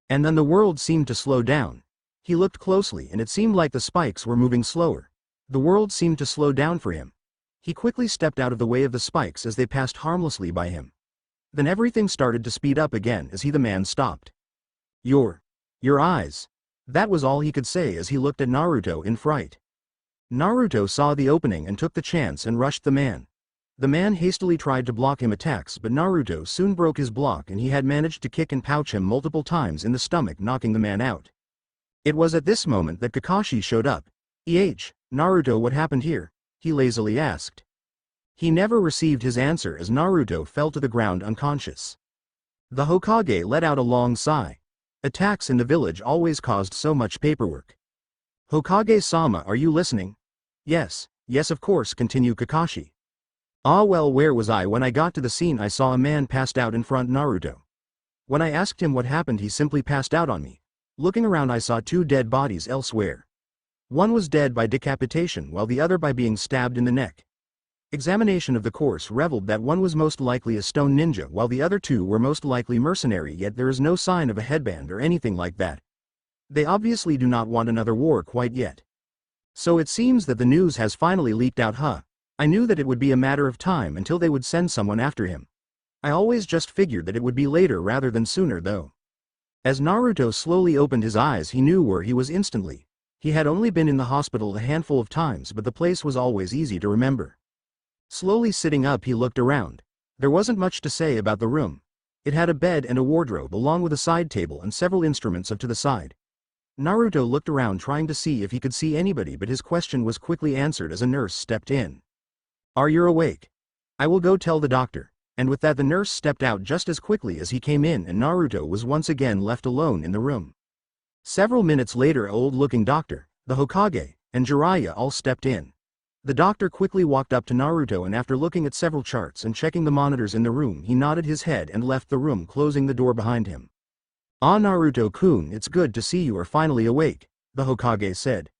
And then the world seemed to slow down. He looked closely and it seemed like the spikes were moving slower. The world seemed to slow down for him. He quickly stepped out of the way of the spikes as they passed harmlessly by him. Then everything started to speed up again as the man stopped. Your eyes. That was all he could say as he looked at Naruto in fright. Naruto saw the opening and took the chance and rushed the man. The man hastily tried to block him attacks, but Naruto soon broke his block and he had managed to kick and pouch him multiple times in the stomach, knocking the man out. It was at this moment that Kakashi showed up. Naruto, what happened here? He lazily asked. He never received his answer as Naruto fell to the ground unconscious. The Hokage let out a long sigh. Attacks in the village always caused so much paperwork. Hokage-sama, are you listening? Yes, of course, continued Kakashi. Ah well, where was I when I got to the scene? I saw a man passed out in front Naruto. When I asked him what happened, he simply passed out on me. Looking around, I saw two dead bodies elsewhere. One was dead by decapitation while the other by being stabbed in the neck. Examination of the corpse revealed that one was most likely a stone ninja while the other two were most likely mercenary, yet there is no sign of a headband or anything like that. They obviously do not want another war quite yet. So it seems that the news has finally leaked out, huh? I knew that it would be a matter of time until they would send someone after him. I always just figured that it would be later rather than sooner though. As Naruto slowly opened his eyes, he knew where he was instantly. He had only been in the hospital a handful of times, but the place was always easy to remember. Slowly sitting up, he looked around. There wasn't much to say about the room. It had a bed and a wardrobe along with a side table and several instruments up to the side. Naruto looked around trying to see if he could see anybody, but his question was quickly answered as a nurse stepped in. Are you awake? I will go tell the doctor. And with that, the nurse stepped out just as quickly as he came in, and Naruto was once again left alone in the room. Several minutes later, an old-looking doctor, the Hokage, and Jiraiya all stepped in. The doctor quickly walked up to Naruto and after looking at several charts and checking the monitors in the room, he nodded his head and left the room, closing the door behind him. Ah, Naruto-kun, it's good to see you are finally awake, the Hokage said.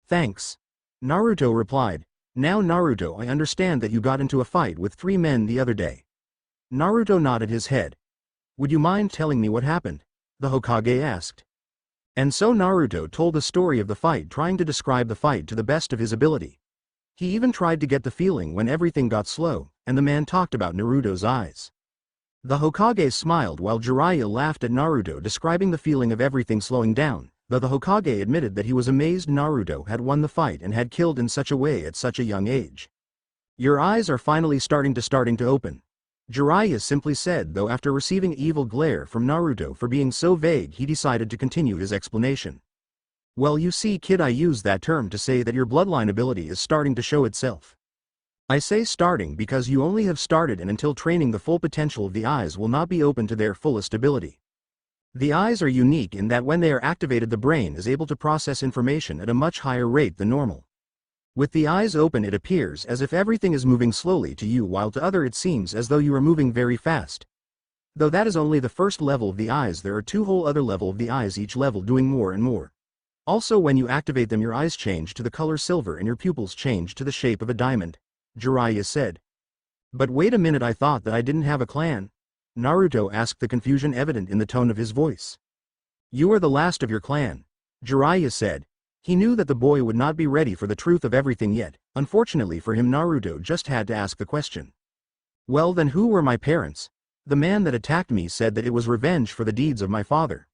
Thanks. Naruto replied. Now Naruto, I understand that you got into a fight with 3 men the other day. Naruto nodded his head. Would you mind telling me what happened? The Hokage asked. And so Naruto told the story of the fight, trying to describe the fight to the best of his ability. He even tried to get the feeling when everything got slow, and the man talked about Naruto's eyes. The Hokage smiled while Jiraiya laughed at Naruto describing the feeling of everything slowing down, though the Hokage admitted that he was amazed Naruto had won the fight and had killed in such a way at such a young age. Your eyes are finally starting to open. Jiraiya simply said, though after receiving evil glare from Naruto for being so vague, he decided to continue his explanation. Well, you see, kid, I use that term to say that your bloodline ability is starting to show itself. I say starting because you only have started, and until training, the full potential of the eyes will not be open to their fullest ability. The eyes are unique in that when they are activated, the brain is able to process information at a much higher rate than normal. With the eyes open, it appears as if everything is moving slowly to you, while to other it seems as though you are moving very fast. Though that is only the first level of the eyes, there are 2 whole other levels of the eyes, each level doing more and more. Also, when you activate them, your eyes change to the color silver and your pupils change to the shape of a diamond, Jiraiya said. But wait a minute, I thought that I didn't have a clan? Naruto asked, the confusion evident in the tone of his voice. You are the last of your clan, Jiraiya said. He knew that the boy would not be ready for the truth of everything yet. Unfortunately for him, Naruto just had to ask the question. Well then, who were my parents? The man that attacked me said that it was revenge for the deeds of my father.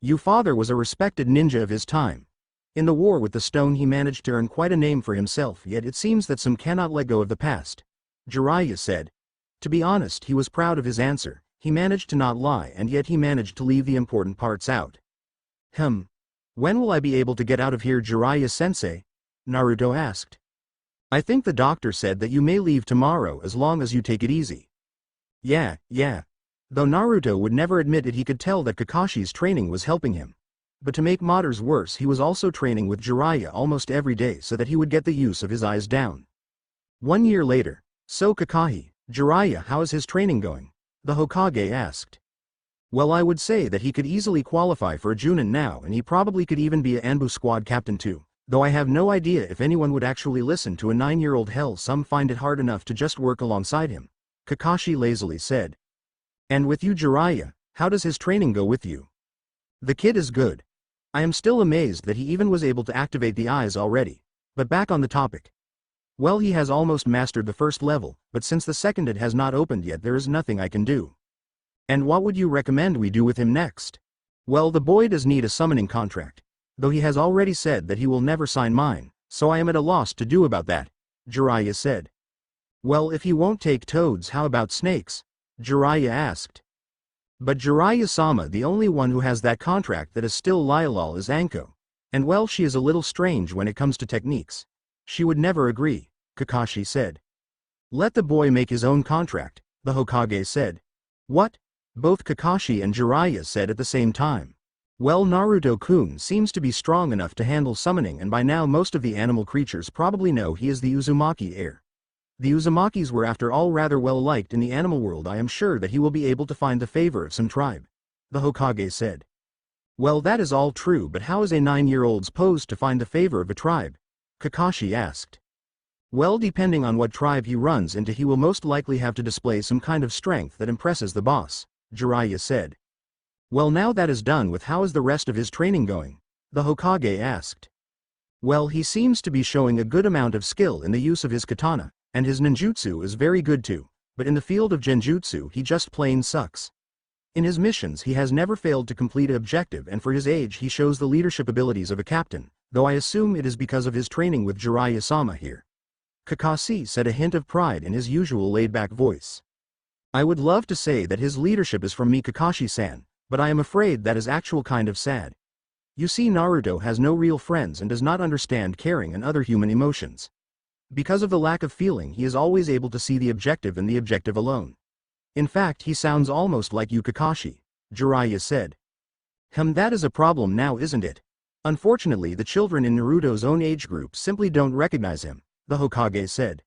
Your father was a respected ninja of his time. In the war with the stone, he managed to earn quite a name for himself, yet it seems that some cannot let go of the past, Jiraiya said. To be honest, he was proud of his answer. He managed to not lie, and yet he managed to leave the important parts out. When will I be able to get out of here, Jiraiya-sensei? Naruto asked. I think the doctor said that you may leave tomorrow as long as you take it easy. Yeah. Though Naruto would never admit it, he could tell that Kakashi's training was helping him. But to make matters worse, he was also training with Jiraiya almost every day so that he would get the use of his eyes down. 1 year later. So Kakashi, Jiraiya, how is his training going? The Hokage asked. Well, I would say that he could easily qualify for a Junin now, and he probably could even be a Anbu squad captain too, though I have no idea if anyone would actually listen to a 9-year-old. Hell, some find it hard enough to just work alongside him, Kakashi lazily said. And with you, Jiraiya, how does his training go with you? The kid is good. I am still amazed that he even was able to activate the eyes already. But back on the topic. Well, he has almost mastered the first level, but since the second it has not opened yet, there is nothing I can do. And what would you recommend we do with him next? Well, the boy does need a summoning contract, though he has already said that he will never sign mine, so I am at a loss to do about that, Jiraiya said. Well, if he won't take toads, how about snakes? Jiraiya asked. But Jiraiya-sama, the only one who has that contract that is still Lialal, is Anko. And well, she is a little strange when it comes to techniques. She would never agree, Kakashi said. Let the boy make his own contract, the Hokage said. What? Both Kakashi and Jiraiya said at the same time. Well, Naruto-kun seems to be strong enough to handle summoning, and by now most of the animal creatures probably know he is the Uzumaki heir. The Uzumakis were after all rather well liked in the animal world. I am sure that he will be able to find the favor of some tribe, the Hokage said. Well, that is all true, but how is a 9-year-old supposed to find the favor of a tribe? Kakashi asked. Well, depending on what tribe he runs into, he will most likely have to display some kind of strength that impresses the boss, Jiraiya said. Well, now that is done with, how is the rest of his training going? The Hokage asked. Well, he seems to be showing a good amount of skill in the use of his katana, and his ninjutsu is very good too, but in the field of genjutsu he just plain sucks. In his missions he has never failed to complete an objective, and for his age he shows the leadership abilities of a captain, though I assume it is because of his training with Jiraiya-sama here. Kakashi said, a hint of pride in his usual laid-back voice. I would love to say that his leadership is from me, Kakashi-san, but I am afraid that is actual kind of sad. You see, Naruto has no real friends and does not understand caring and other human emotions. Because of the lack of feeling, he is always able to see the objective and the objective alone. In fact, he sounds almost like you, Kakashi, Jiraiya said. That is a problem now, isn't it? Unfortunately, the children in Naruto's own age group simply don't recognize him, the Hokage said.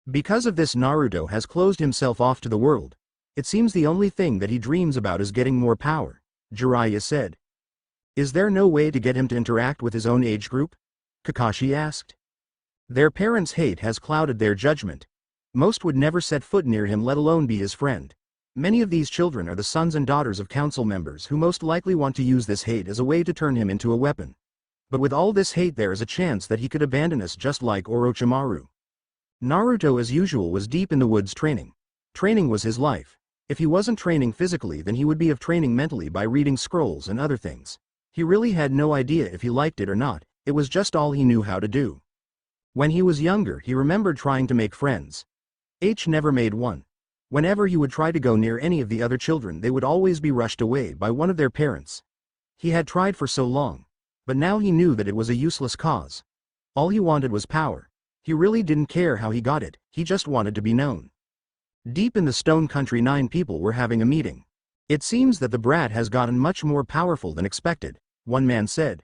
Because of this, Naruto has closed himself off to the world. It seems the only thing that he dreams about is getting more power, Jiraiya said. Is there no way to get him to interact with his own age group? Kakashi asked. Their parents' hate has clouded their judgment. Most would never set foot near him, let alone be his friend. Many of these children are the sons and daughters of council members who most likely want to use this hate as a way to turn him into a weapon. But with all this hate, there is a chance that he could abandon us, just like Orochimaru. Naruto, as usual, was deep in the woods training. Training was his life. If he wasn't training physically, then he would be of training mentally by reading scrolls and other things. He really had no idea if he liked it or not, it was just all he knew how to do. When he was younger, he remembered trying to make friends. Never made one. Whenever he would try to go near any of the other children, they would always be rushed away by one of their parents. He had tried for so long, but now he knew that it was a useless cause. All he wanted was power. He really didn't care how he got it, he just wanted to be known. Deep in the Stone Country, 9 people were having a meeting. It seems that the brat has gotten much more powerful than expected, one man said.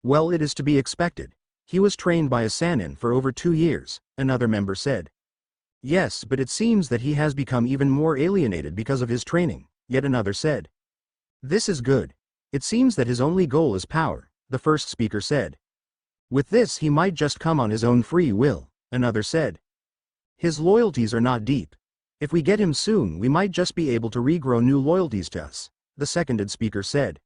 Well, it is to be expected. He was trained by a Sannin for over 2 years, another member said. Yes, but it seems that he has become even more alienated because of his training, yet another said. This is good. It seems that his only goal is power, the first speaker said. With this, he might just come on his own free will, another said. His loyalties are not deep. If we get him soon, we might just be able to regrow new loyalties to us, the seconded speaker said.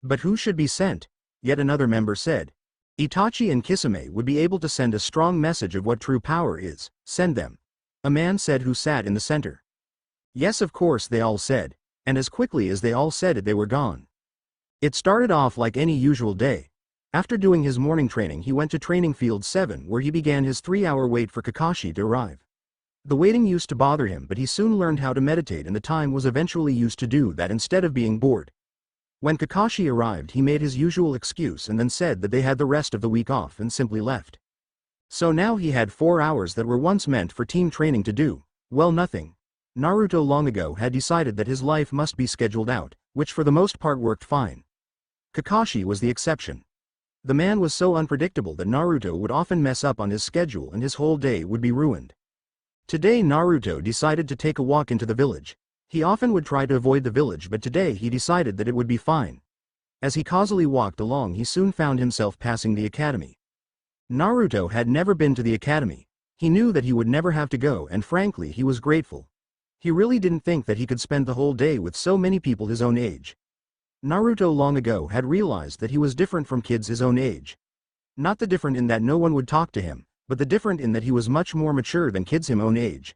But who should be sent? Yet another member said. Itachi and Kisame would be able to send a strong message of what true power is, send them. A man said, who sat in the center. Yes, of course, they all said, and as quickly as they all said it, they were gone. It started off like any usual day. After doing his morning training, he went to Training Field 7, where he began his 3-hour wait for Kakashi to arrive. The waiting used to bother him, but he soon learned how to meditate, and the time was eventually used to do that instead of being bored. When Kakashi arrived, he made his usual excuse and then said that they had the rest of the week off and simply left. So now he had 4 hours that were once meant for team training to do, well, nothing. Naruto long ago had decided that his life must be scheduled out, which for the most part worked fine. Kakashi was the exception. The man was so unpredictable that Naruto would often mess up on his schedule and his whole day would be ruined. Today Naruto decided to take a walk into the village. He often would try to avoid the village, but today he decided that it would be fine. As he causally walked along, he soon found himself passing the academy. Naruto had never been to the academy. He knew that he would never have to go, and frankly he was grateful. He really didn't think that he could spend the whole day with so many people his own age. Naruto long ago had realized that he was different from kids his own age. Not the different in that no one would talk to him, but the different in that he was much more mature than kids his own age.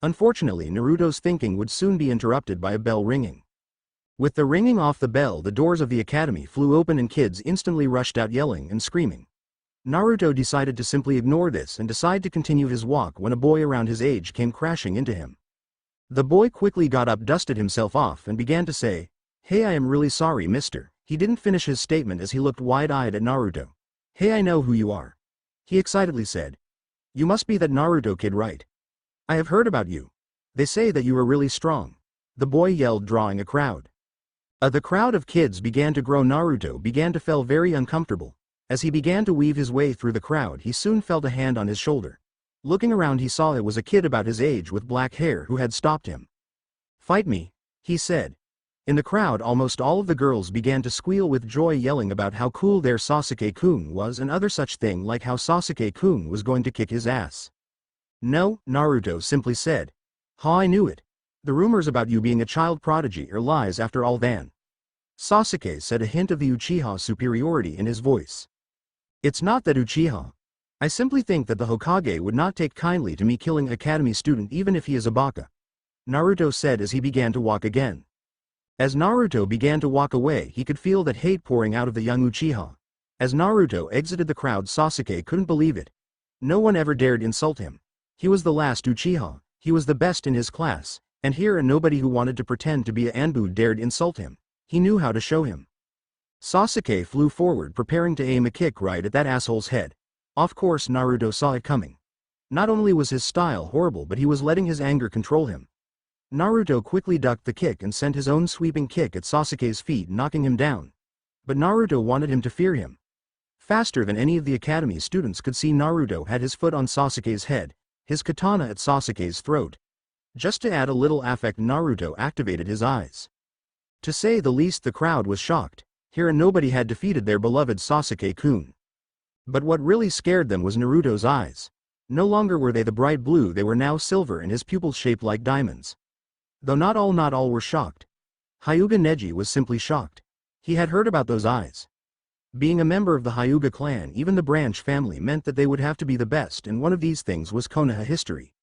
Unfortunately, Naruto's thinking would soon be interrupted by a bell ringing. With the ringing off the bell, the doors of the academy flew open and kids instantly rushed out yelling and screaming. Naruto decided to simply ignore this and decide to continue his walk when a boy around his age came crashing into him. The boy quickly got up, dusted himself off and began to say, "Hey, I am really sorry, mister." He didn't finish his statement as he looked wide-eyed at Naruto. "Hey, I know who you are," he excitedly said. "You must be that Naruto kid, right? I have heard about you. They say that you are really strong." The boy yelled, drawing a crowd. The crowd of kids began to grow. Naruto began to feel very uncomfortable. As he began to weave his way through the crowd, he soon felt a hand on his shoulder. Looking around, he saw it was a kid about his age with black hair who had stopped him. "Fight me," he said. In the crowd, almost all of the girls began to squeal with joy, yelling about how cool their Sasuke-kun was and other such thing, like how Sasuke-kun was going to kick his ass. "No," Naruto simply said. "Ha, I knew it. The rumors about you being a child prodigy are lies after all then." Sasuke said, a hint of the Uchiha superiority in his voice. "It's not that, Uchiha. I simply think that the Hokage would not take kindly to me killing an academy student even if he is a baka," Naruto said as he began to walk again. As Naruto began to walk away, he could feel that hate pouring out of the young Uchiha. As Naruto exited the crowd, Sasuke couldn't believe it. No one ever dared insult him. He was the last Uchiha, he was the best in his class, and here and nobody who wanted to pretend to be a Anbu dared insult him. He knew how to show him. Sasuke flew forward, preparing to aim a kick right at that asshole's head. Of course, Naruto saw it coming. Not only was his style horrible, but he was letting his anger control him. Naruto quickly ducked the kick and sent his own sweeping kick at Sasuke's feet, knocking him down. But Naruto wanted him to fear him. Faster than any of the academy students could see, Naruto had his foot on Sasuke's head, his katana at Sasuke's throat. Just to add a little affect, Naruto activated his eyes. To say the least, the crowd was shocked. Here and nobody had defeated their beloved Sasuke-kun. But what really scared them was Naruto's eyes. No longer were they the bright blue, they were now silver and his pupils shaped like diamonds. Though not all were shocked. Hyuga Neji was simply shocked. He had heard about those eyes. Being a member of the Hyuga clan, even the branch family, meant that they would have to be the best, and one of these things was Konoha history.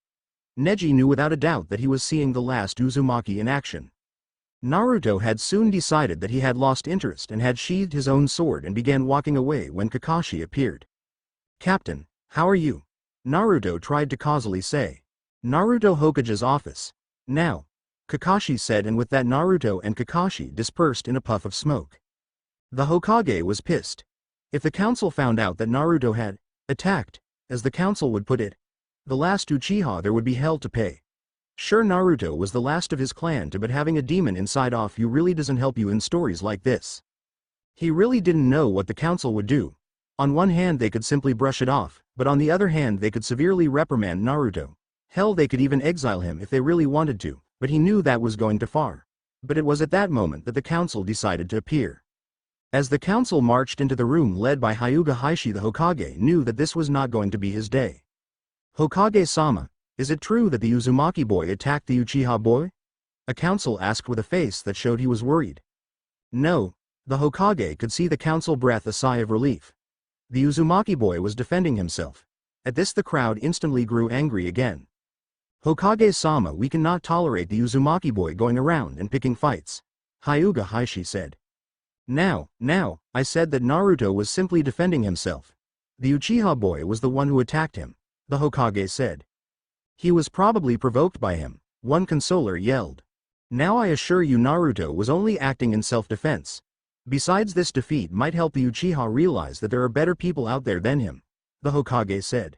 Neji knew without a doubt that he was seeing the last Uzumaki in action. Naruto had soon decided that he had lost interest and had sheathed his own sword and began walking away when Kakashi appeared. "Captain, how are you?" Naruto tried to causally say. "Naruto Hokage's office. Now," Kakashi said, and with that Naruto and Kakashi dispersed in a puff of smoke. The Hokage was pissed. If the council found out that Naruto had attacked, as the council would put it, the last Uchiha, there would be hell to pay. Sure, Naruto was the last of his clan but having a demon inside off you really doesn't help you in stories like this. He really didn't know what the council would do. On one hand, they could simply brush it off, but on the other hand, they could severely reprimand Naruto. Hell, they could even exile him if they really wanted to, but he knew that was going too far. But it was at that moment that the council decided to appear. As the council marched into the room led by Hyuga Heishi, the Hokage knew that this was not going to be his day. "Hokage-sama, is it true that the Uzumaki boy attacked the Uchiha boy?" a council asked with a face that showed he was worried. No, the Hokage could see the council breathe a sigh of relief. The Uzumaki boy was defending himself. At this, the crowd instantly grew angry again. "Hokage-sama, we cannot tolerate the Uzumaki boy going around and picking fights," Hyuga Heishi said. Now, I said that Naruto was simply defending himself. The Uchiha boy was the one who attacked him," the Hokage said. "He was probably provoked by him," one consoler yelled. "Now I assure you Naruto was only acting in self-defense. Besides, this defeat might help the Uchiha realize that there are better people out there than him," the Hokage said.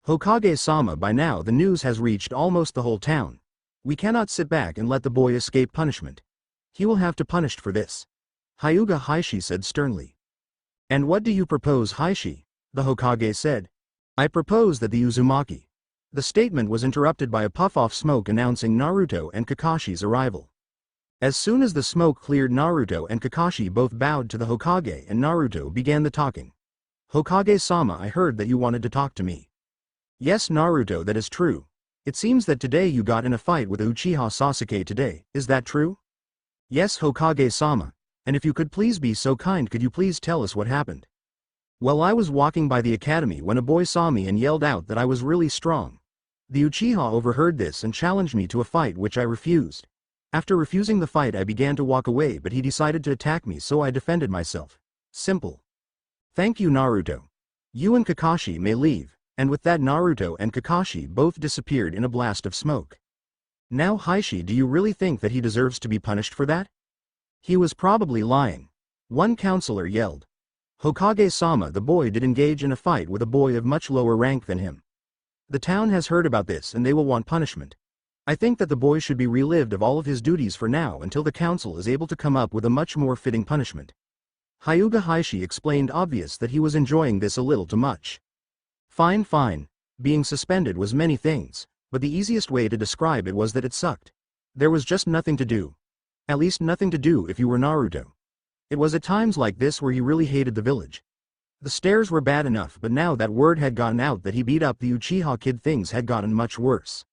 "Hokage-sama, by now the news has reached almost the whole town. We cannot sit back and let the boy escape punishment. He will have to be punished for this," Hyuga Heishi said sternly. "And what do you propose, Heishi?" the Hokage said. "I propose that the Uzumaki." The statement was interrupted by a puff of smoke announcing Naruto and Kakashi's arrival. As soon as the smoke cleared, Naruto and Kakashi both bowed to the Hokage and Naruto began the talking. "Hokage-sama, I heard that you wanted to talk to me." "Yes, Naruto, that is true. It seems that today you got in a fight with Uchiha Sasuke today, is that true?" "Yes, Hokage-sama. And if you could please be so kind, could you please tell us what happened?" "Well, I was walking by the academy when a boy saw me and yelled out that I was really strong. The Uchiha overheard this and challenged me to a fight, which I refused. After refusing the fight, I began to walk away, but he decided to attack me, so I defended myself. Simple." "Thank you, Naruto. You and Kakashi may leave," and with that Naruto and Kakashi both disappeared in a blast of smoke. Now Heishi, do you really think that he deserves to be punished for that? He was probably lying. One counselor yelled. Hokage-sama, the boy did engage in a fight with a boy of much lower rank than him. The town has heard about this and they will want punishment. I think that the boy should be relieved of all of his duties for now until the council is able to come up with a much more fitting punishment. Hyuga Heishi explained obvious that he was enjoying this a little too much. Fine. Being suspended was many things, but the easiest way to describe it was that it sucked. There was just nothing to do. At least nothing to do if you were Naruto. It was at times like this where he really hated the village. The stares were bad enough, but now that word had gotten out that he beat up the Uchiha kid, things had gotten much worse.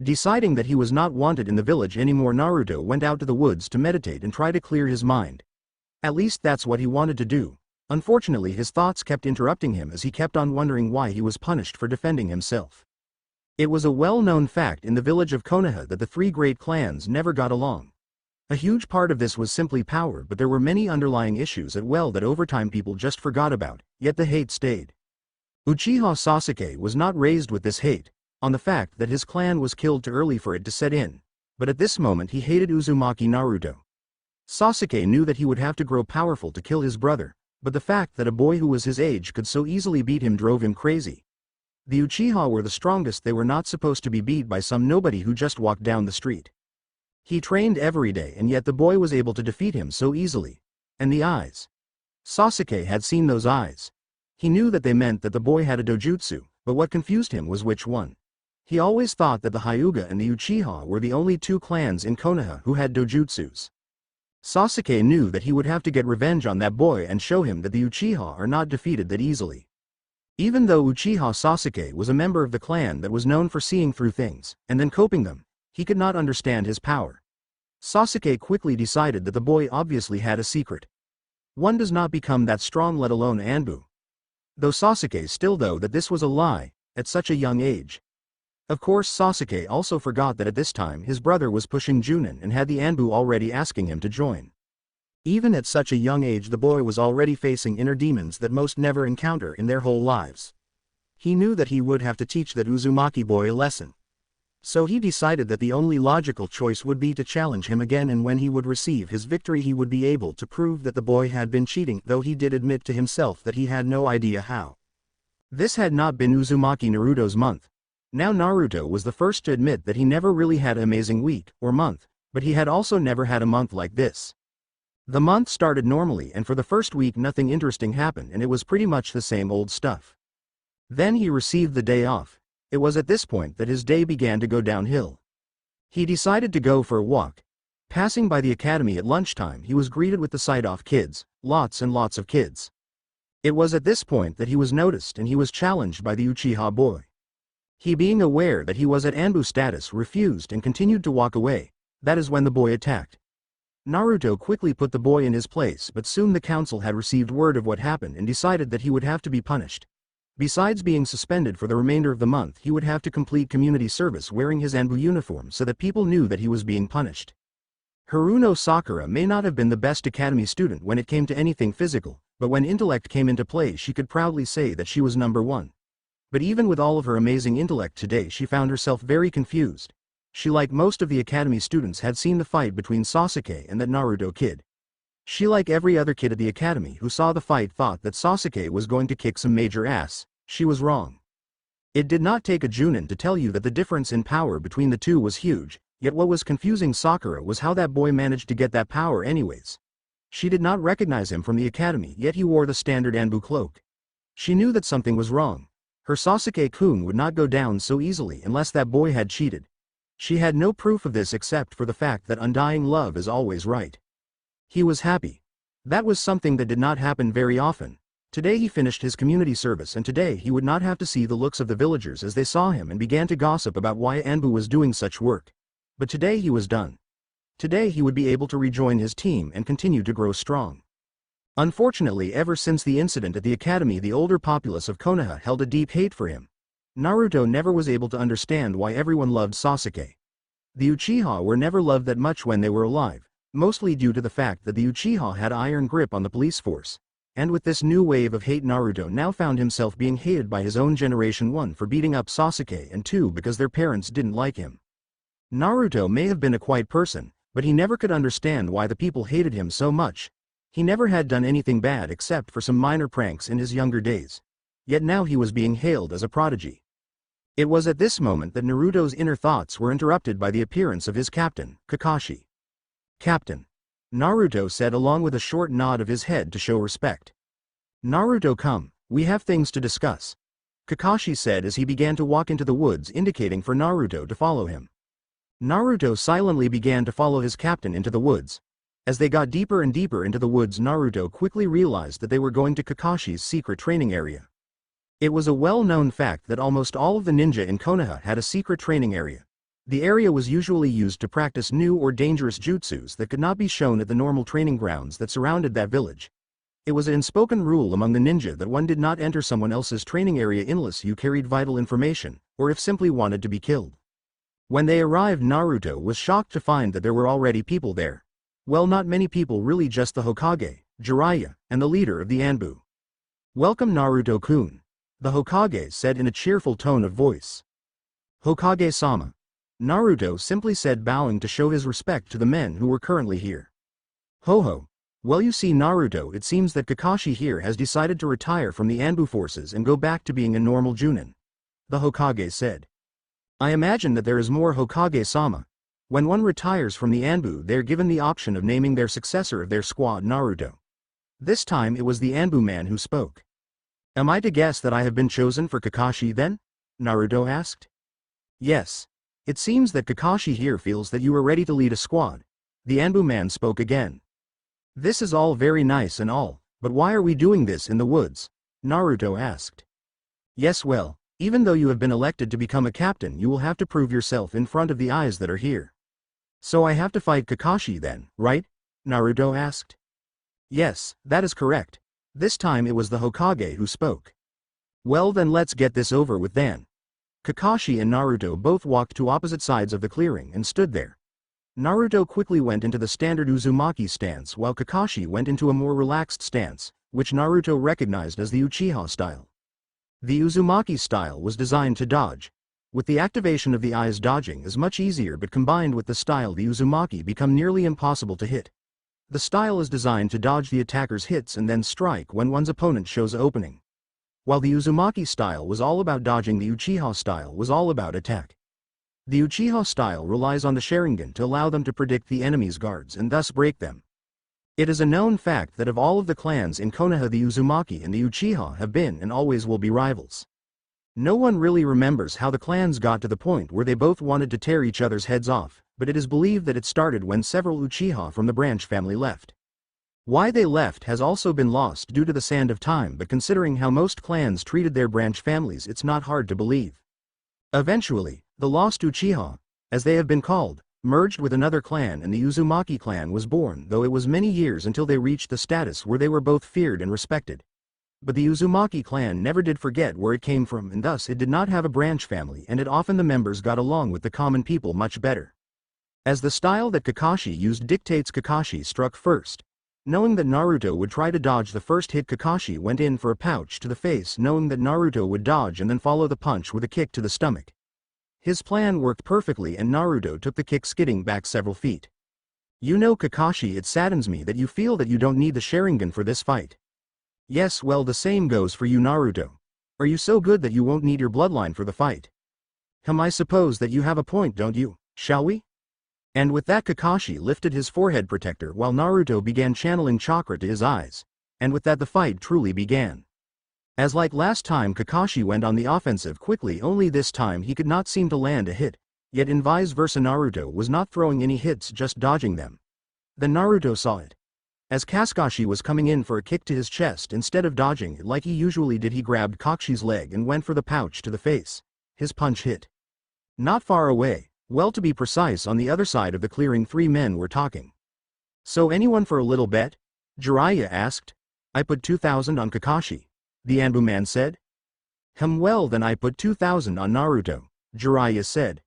Deciding that he was not wanted in the village anymore, Naruto went out to the woods to meditate and try to clear his mind. At least that's what he wanted to do. Unfortunately, his thoughts kept interrupting him as he kept on wondering why he was punished for defending himself. It was a well-known fact in the village of Konoha that the three great clans never got along. A huge part of this was simply power, but there were many underlying issues as well that over time people just forgot about, yet the hate stayed. Uchiha Sasuke was not raised with this hate, on the fact that his clan was killed too early for it to set in, but at this moment he hated Uzumaki Naruto. Sasuke knew that he would have to grow powerful to kill his brother, but the fact that a boy who was his age could so easily beat him drove him crazy. The Uchiha were the strongest, they were not supposed to be beat by some nobody who just walked down the street. He trained every day and yet the boy was able to defeat him so easily. And the eyes. Sasuke had seen those eyes. He knew that they meant that the boy had a dojutsu, but what confused him was which one. He always thought that the Hyuga and the Uchiha were the only two clans in Konoha who had dojutsus. Sasuke knew that he would have to get revenge on that boy and show him that the Uchiha are not defeated that easily. Even though Uchiha Sasuke was a member of the clan that was known for seeing through things, and then coping them, he could not understand his power. Sasuke quickly decided that the boy obviously had a secret. One does not become that strong, let alone Anbu. Though Sasuke still though that this was a lie, at such a young age. Of course Sasuke also forgot that at this time his brother was pushing Junin and had the Anbu already asking him to join. Even at such a young age the boy was already facing inner demons that most never encounter in their whole lives. He knew that he would have to teach that Uzumaki boy a lesson. So he decided that the only logical choice would be to challenge him again, and when he would receive his victory he would be able to prove that the boy had been cheating, though he did admit to himself that he had no idea how. This had not been Uzumaki Naruto's month. Now Naruto was the first to admit that he never really had an amazing week, or month, but he had also never had a month like this. The month started normally and for the first week nothing interesting happened and it was pretty much the same old stuff. Then he received the day off. It was at this point that his day began to go downhill. He decided to go for a walk. Passing by the academy at lunchtime he was greeted with the sight of kids, lots and lots of kids. It was at this point that he was noticed and he was challenged by the Uchiha boy. He, being aware that he was at Anbu status, refused and continued to walk away. That is when the boy attacked. Naruto quickly put the boy in his place, but soon the council had received word of what happened and decided that he would have to be punished. Besides being suspended for the remainder of the month, he would have to complete community service wearing his Anbu uniform so that people knew that he was being punished. Haruno Sakura may not have been the best academy student when it came to anything physical, but when intellect came into play she could proudly say that she was number one. But even with all of her amazing intellect today she found herself very confused. She, like most of the academy students, had seen the fight between Sasuke and that Naruto kid. She, like every other kid at the academy who saw the fight, thought that Sasuke was going to kick some major ass. She was wrong. It did not take a Junin to tell you that the difference in power between the two was huge, yet what was confusing Sakura was how that boy managed to get that power anyways. She did not recognize him from the academy, yet he wore the standard Anbu cloak. She knew that something was wrong. Her Sasuke-kun would not go down so easily unless that boy had cheated. She had no proof of this except for the fact that undying love is always right. He was happy. That was something that did not happen very often. Today he finished his community service and today he would not have to see the looks of the villagers as they saw him and began to gossip about why Anbu was doing such work. But today he was done. Today he would be able to rejoin his team and continue to grow strong. Unfortunately, ever since the incident at the academy, the older populace of Konoha held a deep hate for him. Naruto never was able to understand why everyone loved Sasuke. The Uchiha were never loved that much when they were alive, mostly due to the fact that the Uchiha had iron grip on the police force. And with this new wave of hate, Naruto now found himself being hated by his own generation, 1 for beating up Sasuke and 2 because their parents didn't like him. Naruto may have been a quiet person, but he never could understand why the people hated him so much. He never had done anything bad except for some minor pranks in his younger days. Yet now he was being hailed as a prodigy. It was at this moment that Naruto's inner thoughts were interrupted by the appearance of his captain, Kakashi. "Captain," Naruto said along with a short nod of his head to show respect. "Naruto, come, we have things to discuss," Kakashi said as he began to walk into the woods, indicating for Naruto to follow him. Naruto silently began to follow his captain into the woods. As they got deeper and deeper into the woods, Naruto quickly realized that they were going to Kakashi's secret training area. It was a well-known fact that almost all of the ninja in Konoha had a secret training area. The area was usually used to practice new or dangerous jutsus that could not be shown at the normal training grounds that surrounded that village. It was an unspoken rule among the ninja that one did not enter someone else's training area unless you carried vital information, or if simply wanted to be killed. When they arrived, Naruto was shocked to find that there were already people there. Well, not many people really, just the Hokage, Jiraiya, and the leader of the Anbu. "Welcome, Naruto-kun," the Hokage said in a cheerful tone of voice. "Hokage-sama," Naruto simply said, bowing to show his respect to the men who were currently here. "Ho-ho. Well, you see, Naruto, it seems that Kakashi here has decided to retire from the Anbu forces and go back to being a normal Junin," the Hokage said. "I imagine that there is more, Hokage-sama. When one retires from the Anbu, they're given the option of naming their successor of their squad, Naruto." This time it was the Anbu man who spoke. "Am I to guess that I have been chosen for Kakashi then?" Naruto asked. "Yes. It seems that Kakashi here feels that you are ready to lead a squad," the Anbu man spoke again. "This is all very nice and all, but why are we doing this in the woods?" Naruto asked. "Yes, well, even though you have been elected to become a captain, you will have to prove yourself in front of the eyes that are here." "So I have to fight Kakashi then, right?" Naruto asked. "Yes, that is correct." This time it was the Hokage who spoke. "Well then, let's get this over with then." Kakashi and Naruto both walked to opposite sides of the clearing and stood there. Naruto quickly went into the standard Uzumaki stance while Kakashi went into a more relaxed stance, which Naruto recognized as the Uchiha style. The Uzumaki style was designed to dodge. With the activation of the eyes, dodging is much easier, but combined with the style the Uzumaki become nearly impossible to hit. The style is designed to dodge the attacker's hits and then strike when one's opponent shows an opening. While the Uzumaki style was all about dodging, the Uchiha style was all about attack. The Uchiha style relies on the Sharingan to allow them to predict the enemy's guards and thus break them. It is a known fact that of all of the clans in Konoha, the Uzumaki and the Uchiha have been and always will be rivals. No one really remembers how the clans got to the point where they both wanted to tear each other's heads off, but it is believed that it started when several Uchiha from the branch family left. Why they left has also been lost due to the sand of time, but considering how most clans treated their branch families, it's not hard to believe. Eventually, the lost Uchiha, as they have been called, merged with another clan and the Uzumaki clan was born, though it was many years until they reached the status where they were both feared and respected. But the Uzumaki clan never did forget where it came from, and thus it did not have a branch family, and it often the members got along with the common people much better. As the style that Kakashi used dictates, Kakashi struck first. Knowing that Naruto would try to dodge the first hit, Kakashi went in for a punch to the face, knowing that Naruto would dodge and then follow the punch with a kick to the stomach. His plan worked perfectly and Naruto took the kick, skidding back several feet. "You know, Kakashi, it saddens me that you feel that you don't need the Sharingan for this fight." "Yes, well, the same goes for you, Naruto. Are you so good that you won't need your bloodline for the fight?" "I suppose that you have a point, don't you? Shall we?" And with that, Kakashi lifted his forehead protector while Naruto began channeling chakra to his eyes. And with that, the fight truly began. As like last time, Kakashi went on the offensive quickly, only this time he could not seem to land a hit. Yet in vice versa, Naruto was not throwing any hits, just dodging them. Then Naruto saw it. As Kakashi was coming in for a kick to his chest, instead of dodging it like he usually did, he grabbed Kakashi's leg and went for the punch to the face. His punch hit not far away. Well, to be precise, on the other side of the clearing, three men were talking. "So anyone for a little bet?" Jiraiya asked. "I put 2,000 on Kakashi," the Anbu man said. Well then I put 2,000 on Naruto," Jiraiya said.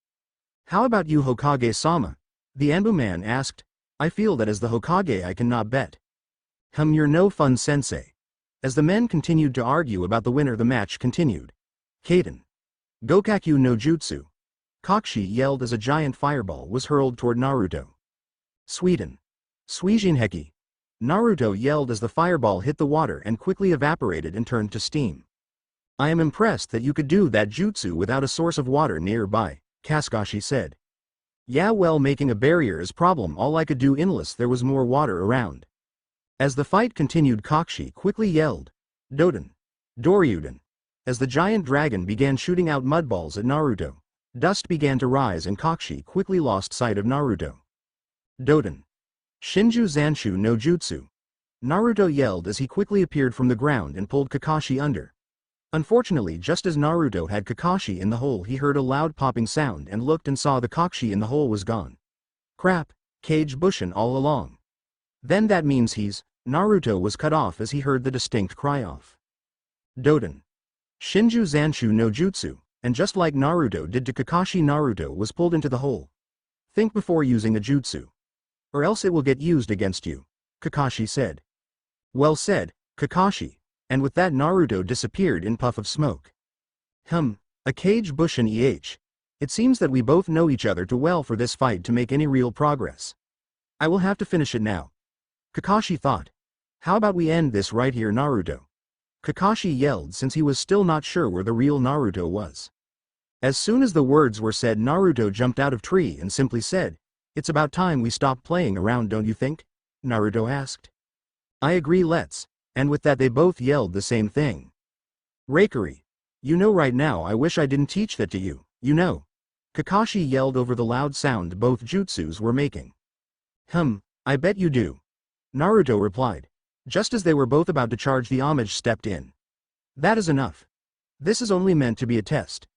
"How about you, Hokage-sama?" the Anbu man asked. "I feel that as the Hokage I cannot bet." You're no fun, sensei." As the men continued to argue about the winner, the match continued. Kaden. Gokakyu no Jutsu. Kakashi yelled as a giant fireball was hurled toward Naruto. Sweden. Suijinheki. Naruto yelled as the fireball hit the water and quickly evaporated and turned to steam. I am impressed that you could do that jutsu without a source of water nearby, Kakashi said. Yeah, well, making a barrier is problem all I could do unless there was more water around. As the fight continued, Kakashi quickly yelled, Doden. Doryuden. As the giant dragon began shooting out mudballs at Naruto, dust began to rise and Kakashi quickly lost sight of Naruto. Doden. Shinju Zanshu no Jutsu. Naruto yelled as he quickly appeared from the ground and pulled Kakashi under. Unfortunately, just as Naruto had Kakashi in the hole, he heard a loud popping sound and looked and saw the Kakashi in the hole was gone. Crap, Kage Bushin all along. Then that means Naruto was cut off as he heard the distinct cry-off. Doden. Shinju Zanshu no Jutsu, and just like Naruto did to Kakashi, Naruto was pulled into the hole. Think before using a jutsu, or else it will get used against you, Kakashi said. Well said, Kakashi, and with that Naruto disappeared in puff of smoke. A Kage Bushin It seems that we both know each other too well for this fight to make any real progress. I will have to finish it now. Kakashi thought. How about we end this right here, Naruto? Kakashi yelled since he was still not sure where the real Naruto was. As soon as the words were said, Naruto jumped out of tree and simply said, It's about time we stop playing around, don't you think? Naruto asked. I agree, let's. And with that they both yelled the same thing. Raikiri. You know, right now I wish I didn't teach that to you, you know. Kakashi yelled over the loud sound both jutsus were making. I bet you do. Naruto replied. Just as they were both about to charge, the homage stepped in. That is enough. This is only meant to be a test.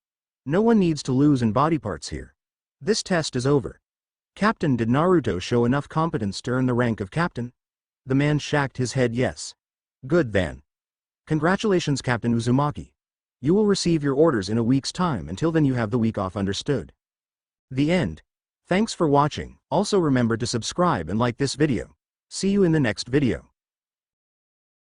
No one needs to lose in body parts here. This test is over. Captain, did Naruto show enough competence to earn the rank of captain? The man shook his head yes. Good then. Congratulations, Captain Uzumaki. You will receive your orders in a week's time. Until then you have the week off, understood? The end. Thanks for watching. Also remember to subscribe and like this video. See you in the next video.